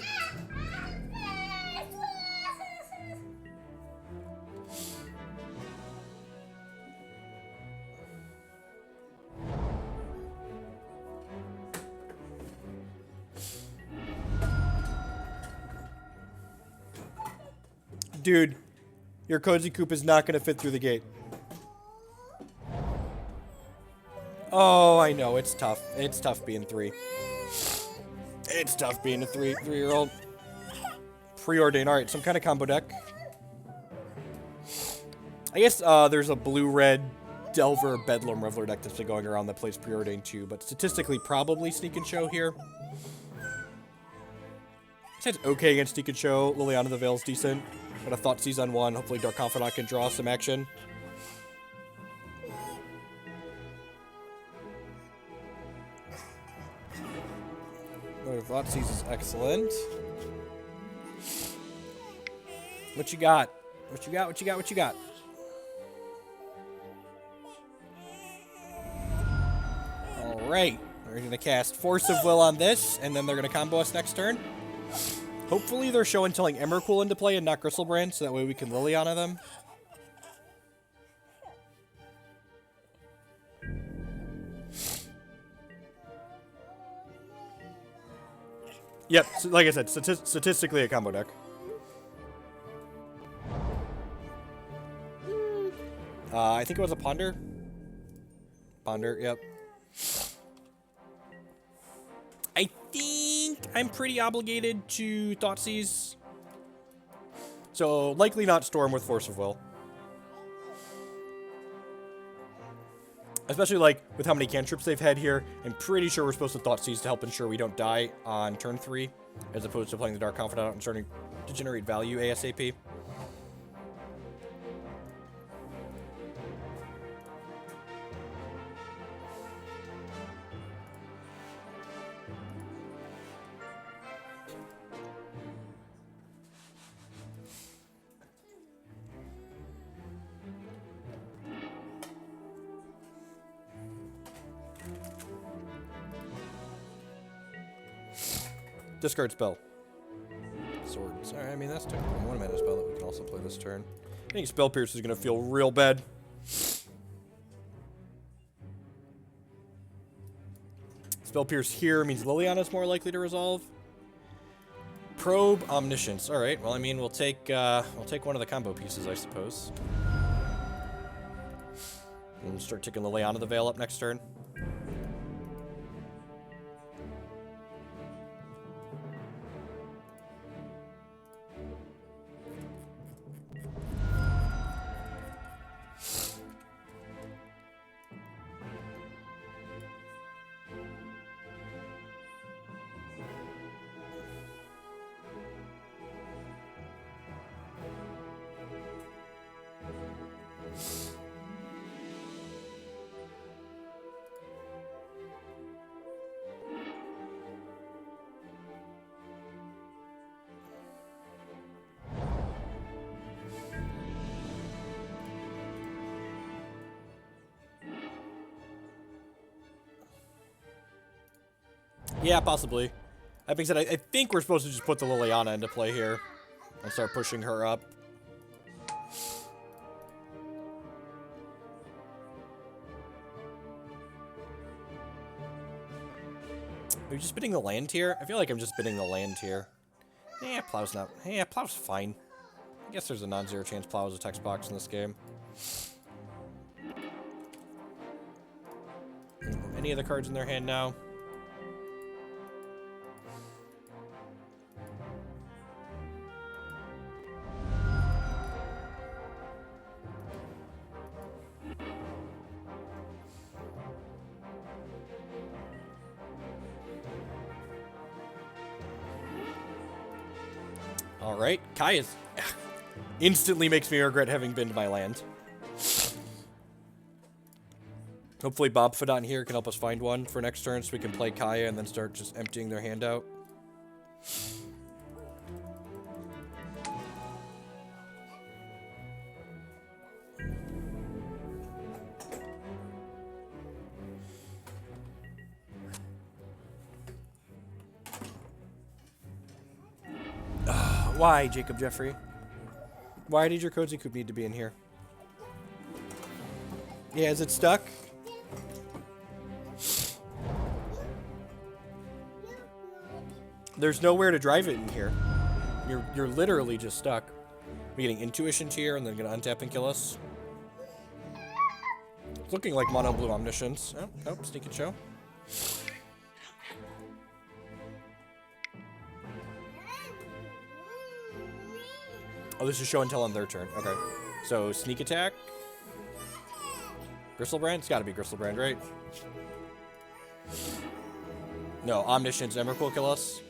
Dude, your Cozy Coop is not going to fit through the gate. Oh, I know. It's tough. It's tough being 3. It's tough being a 3-year-old. Preordain. All right, some kind of combo deck. I guess there's a blue-red Delver Bedlam Reveler deck that's been going around that plays Preordain too, but statistically probably Sneak and Show here. It's okay against Deacon Show. Liliana the Veil's decent. Got a Thoughtseize on 1. Hopefully Dark Confidant can draw some action. Thoughtseize is excellent. What you got? What you got? What you got? What you got? Alright. We're going to cast Force of Will on this, and then they're going to combo us next turn. Hopefully they're show and telling Emrakul into play and not Gristlebrand, so that way we can Liliana them. Yep, so like I said, statistically a combo deck. I think it was a Ponder. Ponder, yep. I think I'm pretty obligated to Thoughtseize. So, likely not Storm with Force of Will. Especially, like, with how many cantrips they've had here, I'm pretty sure we're supposed to Thoughtseize to help ensure we don't die on turn 3, as opposed to playing the Dark Confidant out and starting to generate value ASAP. Discard spell. Swords. Alright, I mean, that's technically a 1-mana spell that we can also play this turn. I think Spell Pierce is going to feel real bad. Spell Pierce here means Liliana's more likely to resolve. Probe Omniscience. Alright, well, I mean, we'll take one of the combo pieces, I suppose. And start taking Liliana the Veil up next turn. Yeah, possibly. That being said, I think we're supposed to just put the Liliana into play here and start pushing her up. Are you just spinning the land here? I feel like I'm just spinning the land here. Yeah, Plow's not... Yeah, Plow's fine. I guess there's a non-zero chance Plow is a text box in this game. Any other cards in their hand now? Alright, Kai is... instantly makes me regret having been to my land. Hopefully Bob Fadon here can help us find one for next turn so we can play Kaya and then start just emptying their hand out. Why, Jacob Jeffrey? Why did your Cozy Coop need to be in here? Yeah, is it stuck? There's nowhere to drive it in here. You're literally just stuck. We're getting Intuition here and then gonna untap and kill us. It's looking like mono blue Omniscience. Oh, nope, Sneak and Show. Oh, this is show and tell on their turn. Okay. So, sneak attack. Gristlebrand? It's gotta be Gristlebrand, right? No, Omniscience Emrakul kill us.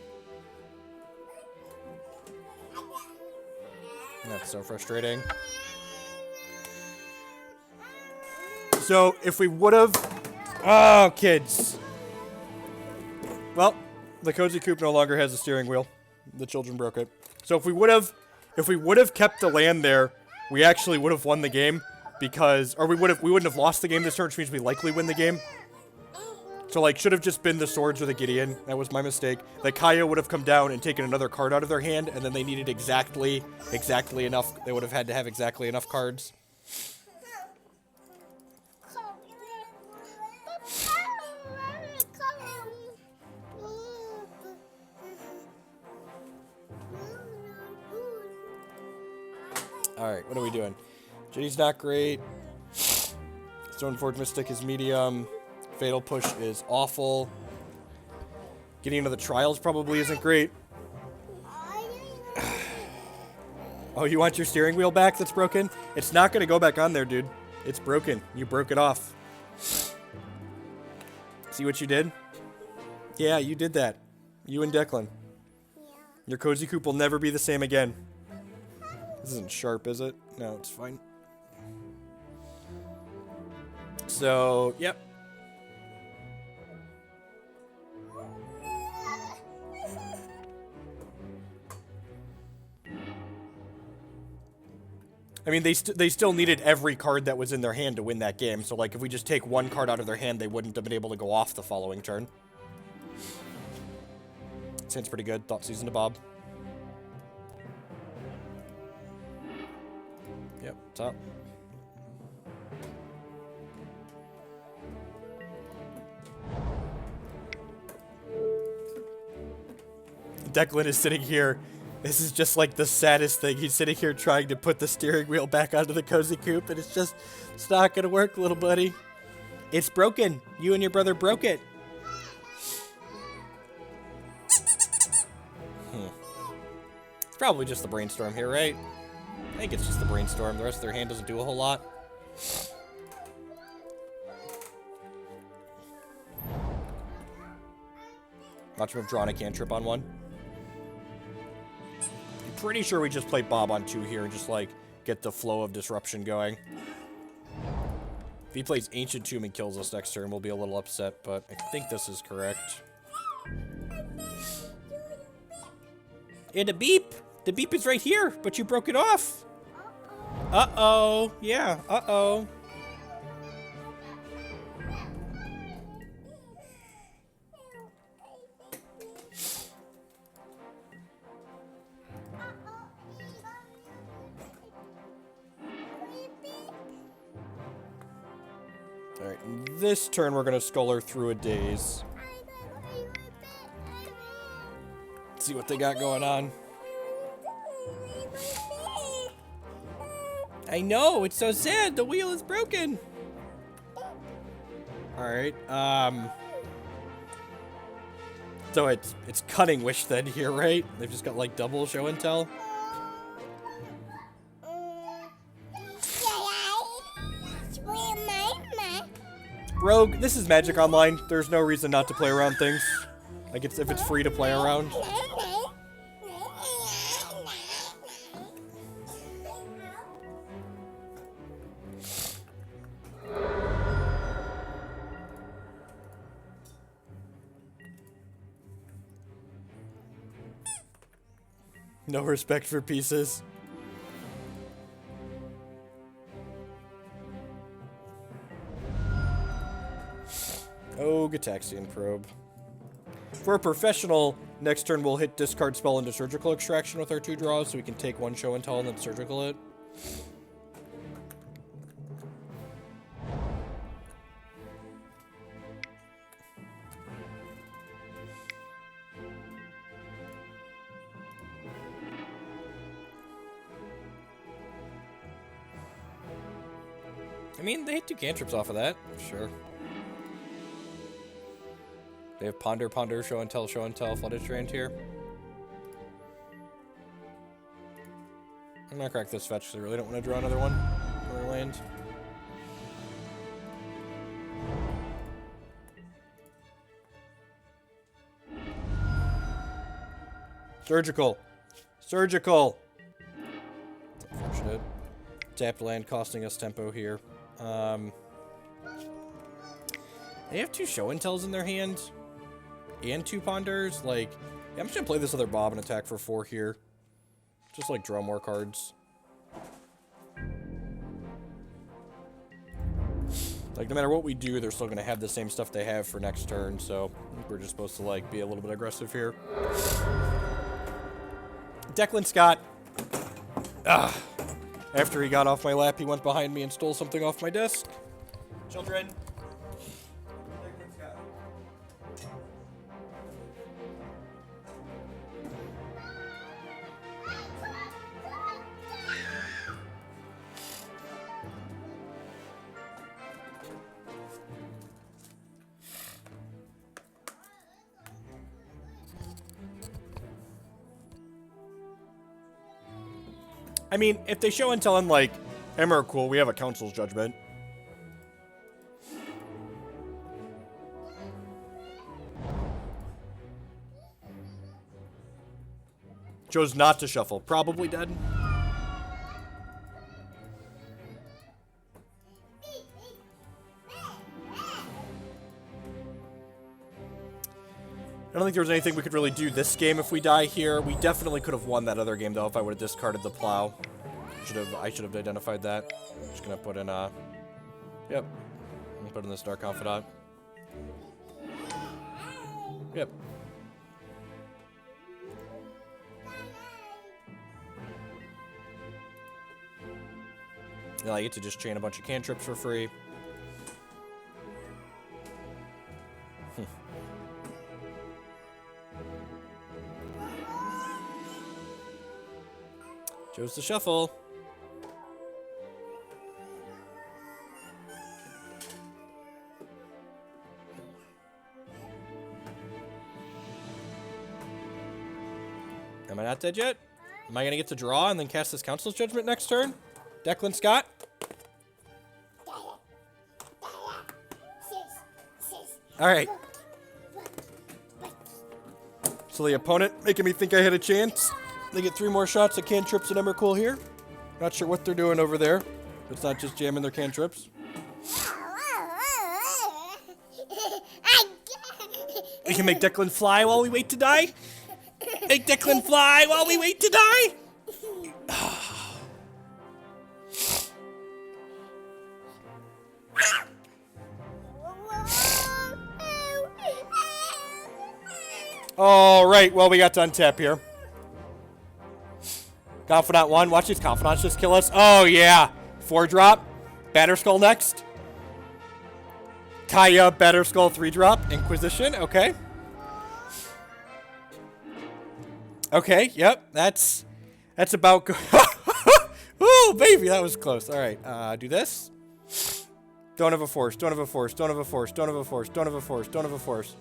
That's so frustrating. So, if we would have... Oh, kids. Well, the Cozy Coop no longer has a steering wheel. The children broke it. So if we would have kept the land there, we actually would have won the game because, or we wouldn't have lost the game this turn, which means we likely win the game. So like, should have just been the swords or the Gideon. That was my mistake. The Kaya would have come down and taken another card out of their hand, and then they needed exactly enough. They would have had to have exactly enough cards. Alright, what are we doing? Jitte's not great. Stoneforge Mystic is medium. Fatal Push is awful. Getting into the Trials probably isn't great. Oh, you want your steering wheel back that's broken? It's not going to go back on there, dude. It's broken. You broke it off. See what you did? Yeah, you did that. You and Declan. Your Cozy Coop will never be the same again. This isn't sharp, is it? No, it's fine. So, yep. I mean, they still needed every card that was in their hand to win that game. So, like, if we just take one card out of their hand, they wouldn't have been able to go off the following turn. Sounds pretty good. Thoughtseize into Bob. Yep, top. Declan is sitting here. This is just like the saddest thing. He's sitting here trying to put the steering wheel back onto the Cozy Coop, and it's not gonna work, little buddy. It's broken. You and your brother broke it. It's probably just the brainstorm here, right? I think it's just the brainstorm. The rest of their hand doesn't do a whole lot. Watch him have drawn a cantrip on one. I'm pretty sure we just play Bob on 2 here and just, like, get the flow of disruption going. If he plays Ancient Tomb and kills us next turn, we'll be a little upset, but I think this is correct. And a beep! The beep is right here, but you broke it off. Uh-oh. Yeah, uh-oh. Alright, this turn we're gonna Sculler through a Daze. See what they got going on. I know, it's so sad. The wheel is broken. Alright, so it's Cunning Wish then here, right? They've just got like double show and tell. Rogue, this is Magic Online. There's no reason not to play around things. Like, if it's free to play around. No respect for pieces. Oh, Gitaxian Probe. For a professional, next turn we'll hit discard spell into Surgical Extraction with our 2 draws, so we can take 1 show and tell and then surgical it. I mean, they hit 2 cantrips off of that. Sure. They have Ponder, Ponder, Show and Tell, Flooded Strand here. I'm gonna crack this fetch because I really don't want to draw another one. Another land. Surgical. Surgical. Tapped land costing us tempo here. They have 2 show and tells in their hand. And 2 ponders. Like, yeah, I'm just gonna play this other Bob and attack for 4 here. Just like draw more cards. Like, no matter what we do, they're still gonna have the same stuff they have for next turn, so I think we're just supposed to, like, be a little bit aggressive here. Declan Scott. After he got off my lap, he went behind me and stole something off my desk. Children. Declan Scott. I mean, if they show and tell him, like, Emrakul, we have a council's judgment. Chose not to shuffle. Probably dead. I don't think there was anything we could really do this game if we die here. We definitely could have won that other game, though, if I would have discarded the plow. I should have identified that. Just gonna put in, yep. I'm gonna put in this Dark Confidant. Yep. Now I get to just chain a bunch of cantrips for free. Chose to shuffle. Am I not dead yet? Am I going to get to draw and then cast this Council's Judgment next turn? Declan Scott? Alright. So the opponent making me think I had a chance. They get 3 more shots at cantrips and Emrakul here. Not sure what they're doing over there. It's not just jamming their cantrips. We can make Declan fly while we wait to die. Make Declan fly while we wait to die. All right, well, we got to untap here. Confidant 1. Watch these Confidants just kill us. Oh, yeah. 4-drop. Batterskull next. Kaya, Batterskull 3-drop. Inquisition. Okay. Okay, yep. That's about good. Ooh, baby, that was close. All right, do this. Don't have a force. Don't have a force. Don't have a force. Don't have a force. Don't have a force. Don't have a force.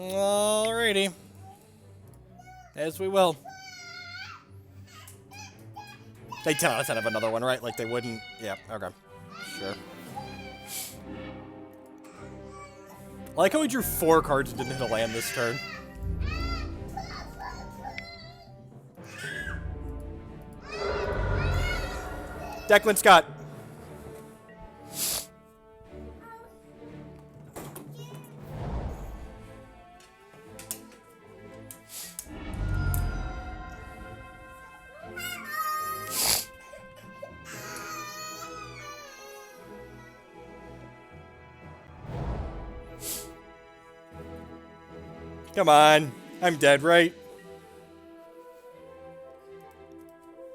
Alrighty. As we will. They 10 out of 10 have another one, right? Like they wouldn't. Yeah, okay. Sure. I like how we drew 4 cards and didn't hit a land this turn. Declan Scott. Come on. I'm dead, right?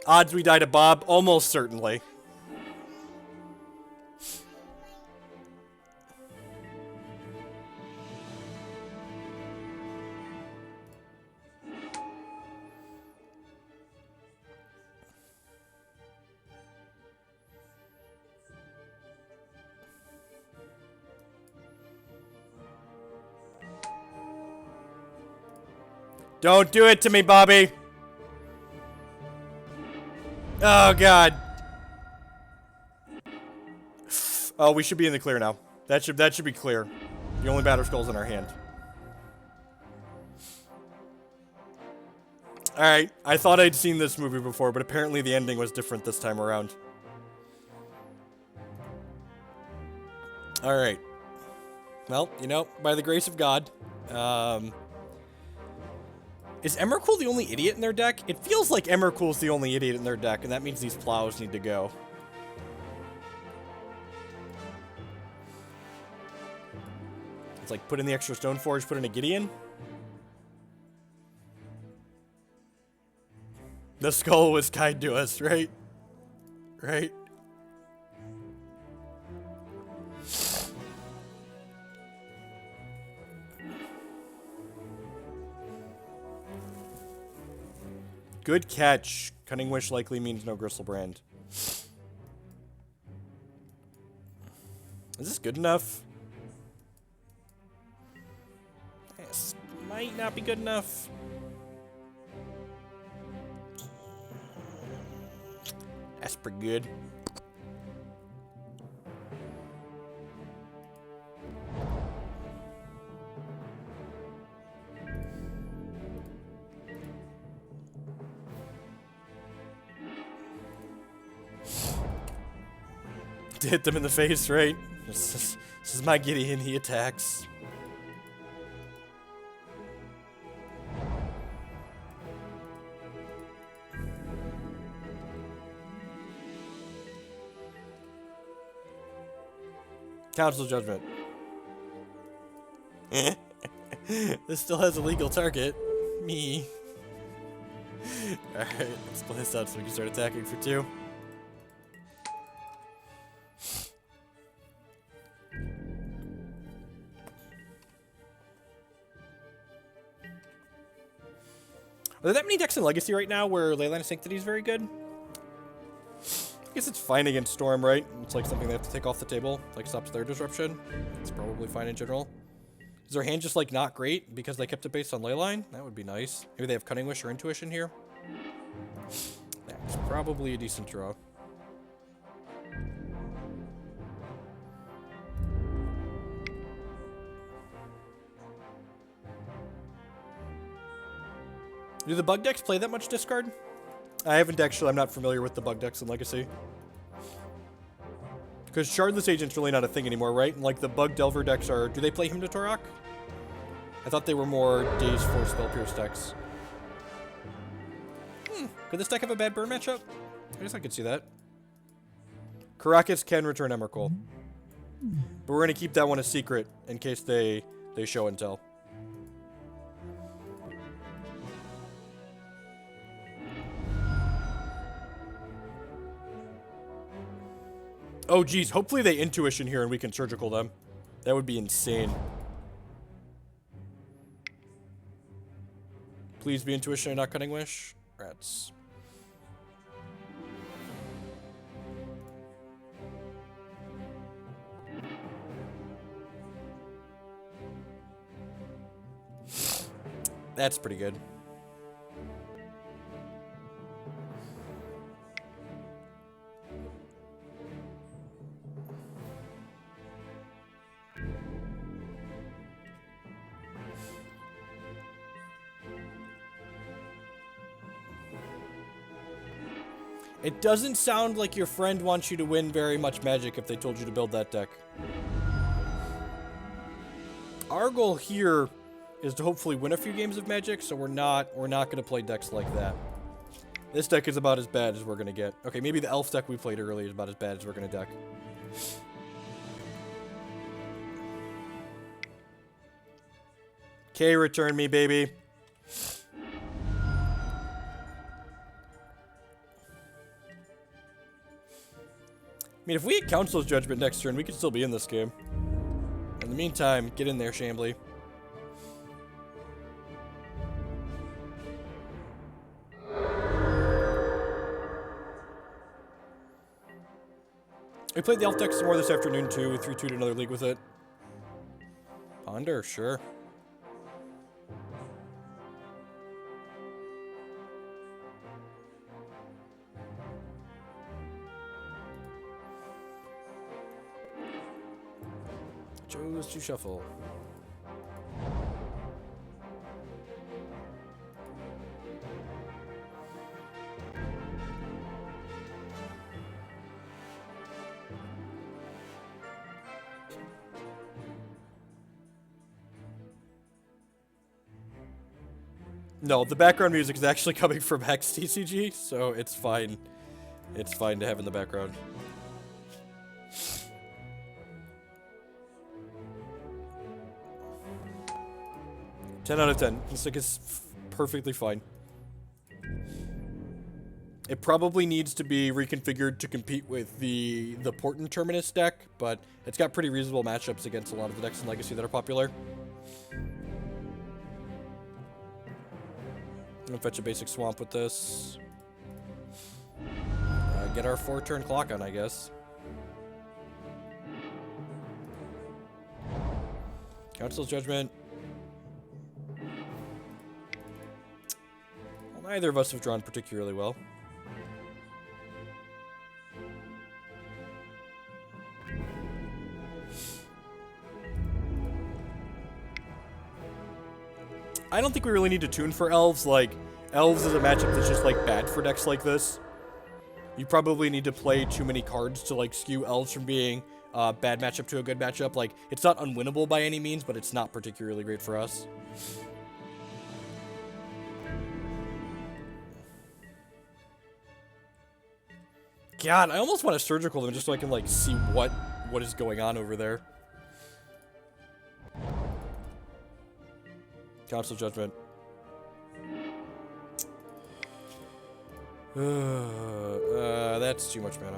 Odds we die to Bob? Almost certainly. Don't do it to me, Bobby. Oh, God. Oh, we should be in the clear now. That should be clear. The only Batterskull's in our hand. Alright, I thought I'd seen this movie before, but apparently the ending was different this time around. Alright. Well, you know, by the grace of God, is Emrakul the only idiot in their deck? It feels like Emrakul's the only idiot in their deck, and that means these plows need to go. It's like, put in the extra Stoneforge, put in a Gideon. The skull was kind to us, right? Right? Good catch. Cunning Wish likely means no Gristlebrand. Is this good enough? This might not be good enough. That's pretty good. Hit them in the face, right? This is my Gideon, he attacks. Council judgment. This still has a legal target. Me. Alright, let's play this out so we can start attacking for 2. Are there that many decks in Legacy right now where Leyline Sanctity is very good? I guess it's fine against Storm, right? It's like something they have to take off the table. Like, stops their disruption. It's probably fine in general. Is their hand just, like, not great because they kept it based on Leyline? That would be nice. Maybe they have Cunning Wish or Intuition here? That's probably a decent draw. Do the bug decks play that much discard? I haven't actually, I'm not familiar with the bug decks in Legacy. Because Shardless Agent's really not a thing anymore, right? And like the bug Delver decks are, do they play him to Tourach? I thought they were more Daze Force Spell Pierce decks. Could this deck have a bad burn matchup? I guess I could see that. Karakas can return Emrakul. But we're going to keep that one a secret in case they show and tell. Oh, geez. Hopefully they Intuition here and we can Surgical them. That would be insane. Please be Intuition and not Cunning Wish. Rats. That's pretty good. It doesn't sound like your friend wants you to win very much Magic if they told you to build that deck. Our goal here is to hopefully win a few games of Magic, so we're not gonna play decks like that. This deck is about as bad as we're gonna get. Okay, maybe the Elf deck we played earlier is about as bad as we're gonna deck. Okay, return me, baby. I mean, if we had Council's Judgment next turn, we could still be in this game. In the meantime, get in there, Shambly. We played the Elf deck some more this afternoon, too. We 3-2'd another league with it. Ponder, sure. Chose to shuffle. No, the background music is actually coming from Hex TCG, so it's fine. It's fine to have in the background. Ten out of 10. Mystic is perfectly fine. It probably needs to be reconfigured to compete with the Portent Terminus deck, but it's got pretty reasonable matchups against a lot of the decks in Legacy that are popular. I'm gonna fetch a basic swamp with this. Get our 4-turn clock on, I guess. Council's Judgment. Well, neither of us have drawn particularly well. I don't think we really need to tune for Elves. Like, Elves is a matchup that's just, like, bad for decks like this. You probably need to play too many cards to, like, skew Elves from being a bad matchup to a good matchup. Like, it's not unwinnable by any means, but it's not particularly great for us. God, I almost want to surgical them just so I can, like, see what is going on over there. Council Judgment. That's too much mana.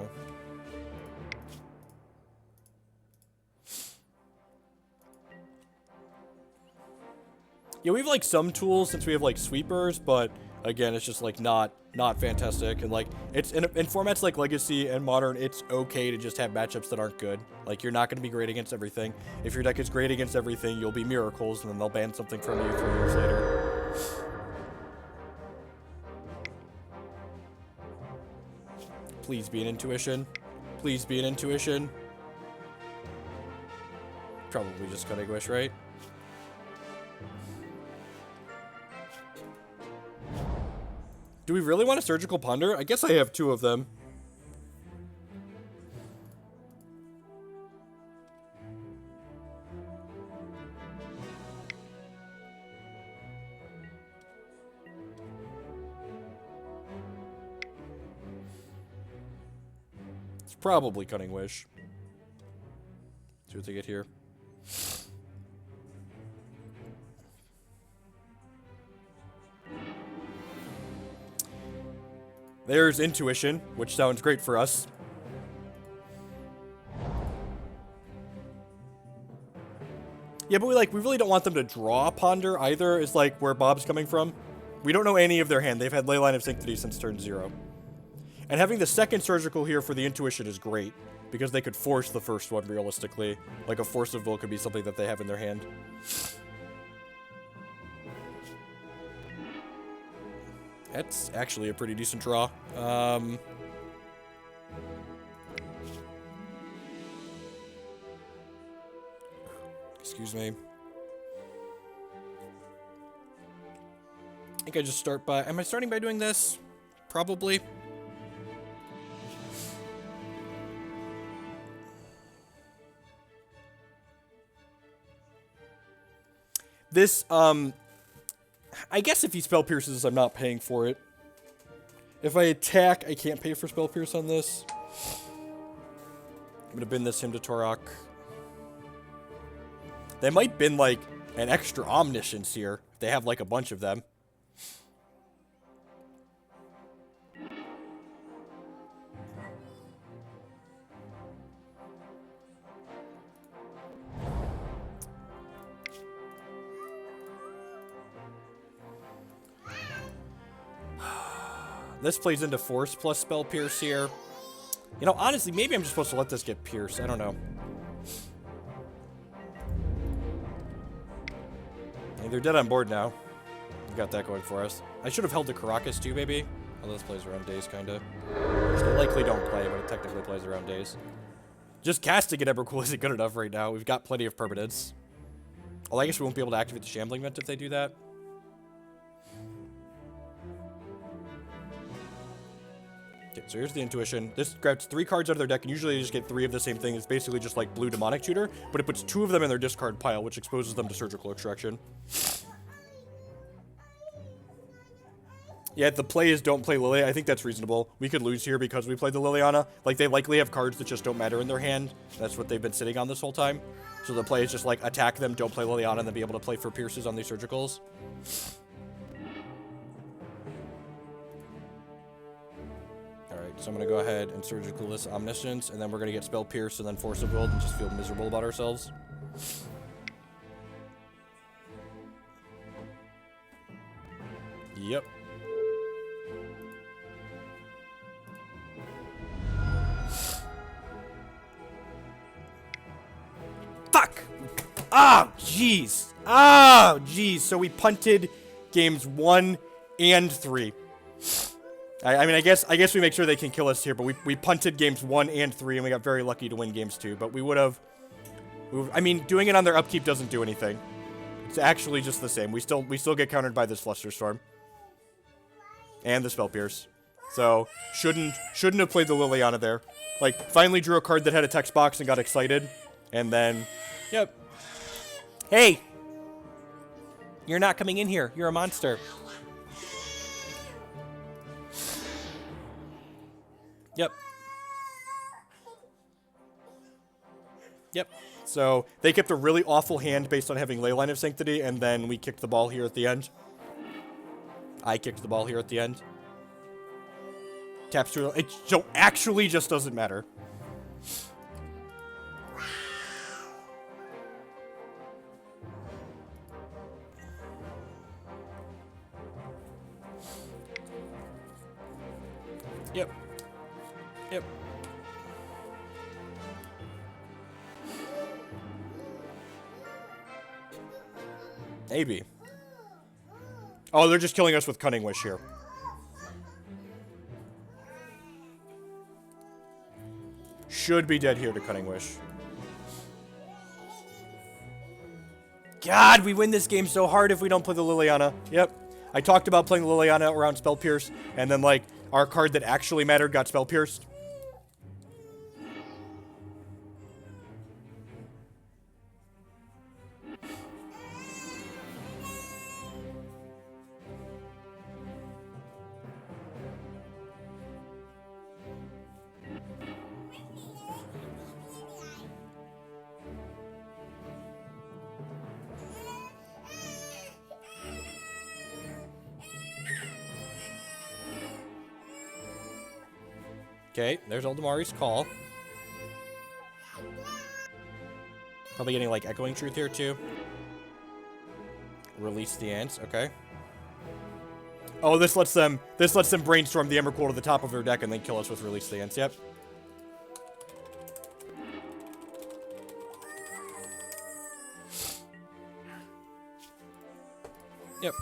Yeah, we have like some tools since we have like sweepers, but again, it's just like not fantastic. And like it's in formats like Legacy and Modern, it's okay to just have matchups that aren't good. Like you're not going to be great against everything. If your deck is great against everything, you'll be miracles, and then they'll ban something from you 3 years later. Please be an intuition. Please be an intuition. Probably just Cunning Wish, right? Do we really want a Surgical Ponder? I guess I have 2 of them. It's probably Cunning Wish. See what they get here. There's Intuition, which sounds great for us. Yeah, but we really don't want them to draw Ponder either, is like where Bob's coming from. We don't know any of their hand. They've had Leyline of Sanctity since turn 0. And having the second Surgical here for the Intuition is great, because they could force the first one realistically. Like a Force of Will could be something that they have in their hand. That's actually a pretty decent draw. Excuse me. I think I just start by... Am I starting by doing this? Probably. This, I guess if he Spell Pierces, I'm not paying for it. If I attack, I can't pay for Spell Pierce on this. I'm gonna bin this him to Tourach. They might bin, like, an extra Omniscience here. If they have, like, a bunch of them. This plays into Force plus Spell Pierce here. You know, honestly, maybe I'm just supposed to let this get Pierce. I don't know. Hey, they're dead on board now. We've got that going for us. I should have held the Karakas too, maybe. Although this plays around days, kind of. They likely don't play, but it technically plays around days. Just casting it Evercool isn't good enough right now. We've got plenty of permanents. Well, I guess we won't be able to activate the Shambling Vent if they do that. Okay, so here's the Intuition. This grabs 3 cards out of their deck, and usually they just get 3 of the same thing. It's basically just like blue Demonic Tutor, but it puts 2 of them in their discard pile, which exposes them to Surgical Extraction. Yeah, the play is don't play Lily. I think that's reasonable. We could lose here because we played the Liliana. Like, they likely have cards that just don't matter in their hand. That's what they've been sitting on this whole time. So the play is just, like, attack them, don't play Liliana, and then be able to play for Pierces on these Surgicals. Alright, so I'm going to go ahead and Surgical this Omniscience, and then we're going to get Spell Pierce and then Force of Will and just feel miserable about ourselves. Yep. Fuck! Ah, jeez. Ah, jeez. So we punted games 1 and 3. I mean, I guess we make sure they can kill us here, but we punted games 1 and 3, and we got very lucky to win games 2. But we would have... I mean, doing it on their upkeep doesn't do anything. It's actually just the same. We still get countered by this Flusterstorm. And the Spell Pierce. So, shouldn't have played the Liliana there. Like, finally drew a card that had a text box and got excited. And then... Yep. Hey! You're not coming in here. You're a monster. Yep. Yep. So, they kept a really awful hand based on having Leyline of Sanctity, and then we kicked the ball here at the end. I kicked the ball here at the end. Taps through. It so actually just doesn't matter. Yep. Yep. Maybe. Oh, they're just killing us with Cunning Wish here. Should be dead here to Cunning Wish. God, we win this game so hard if we don't play the Liliana. Yep. I talked about playing Liliana around Spell Pierce, and then, like, our card that actually mattered got Spell Pierced. Okay, there's Aldemari's Call. Probably getting, like, Echoing Truth here, too. Release the Ants, okay. Oh, this lets them brainstorm the Emrakul to the top of their deck and then kill us with Release the Ants, yep. Yep.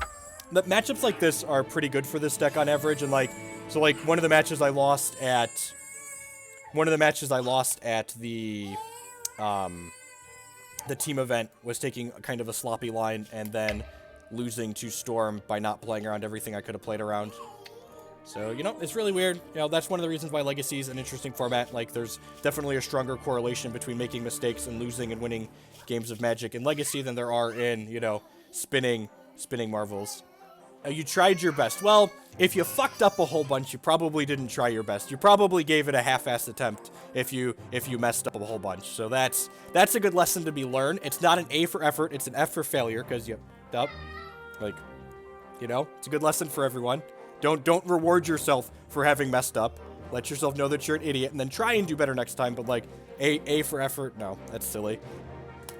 The matchups like this are pretty good for this deck on average, and, like, so, like, one of the matches I lost at the team event was taking kind of a sloppy line and then losing to Storm by not playing around everything I could have played around. So, you know, it's really weird. You know, that's one of the reasons why Legacy is an interesting format. Like, there's definitely a stronger correlation between making mistakes and losing and winning games of Magic in Legacy than there are in, you know, spinning Marvels. You tried your best. Well, if you fucked up a whole bunch, you probably didn't try your best. You probably gave it a half-assed attempt if you messed up a whole bunch. So that's a good lesson to be learned. It's not an A for effort, it's an F for failure, because you fucked up. Like, you know, it's a good lesson for everyone. Don't reward yourself for having messed up. Let yourself know that you're an idiot, and then try and do better next time, but, like, A for effort, no, that's silly.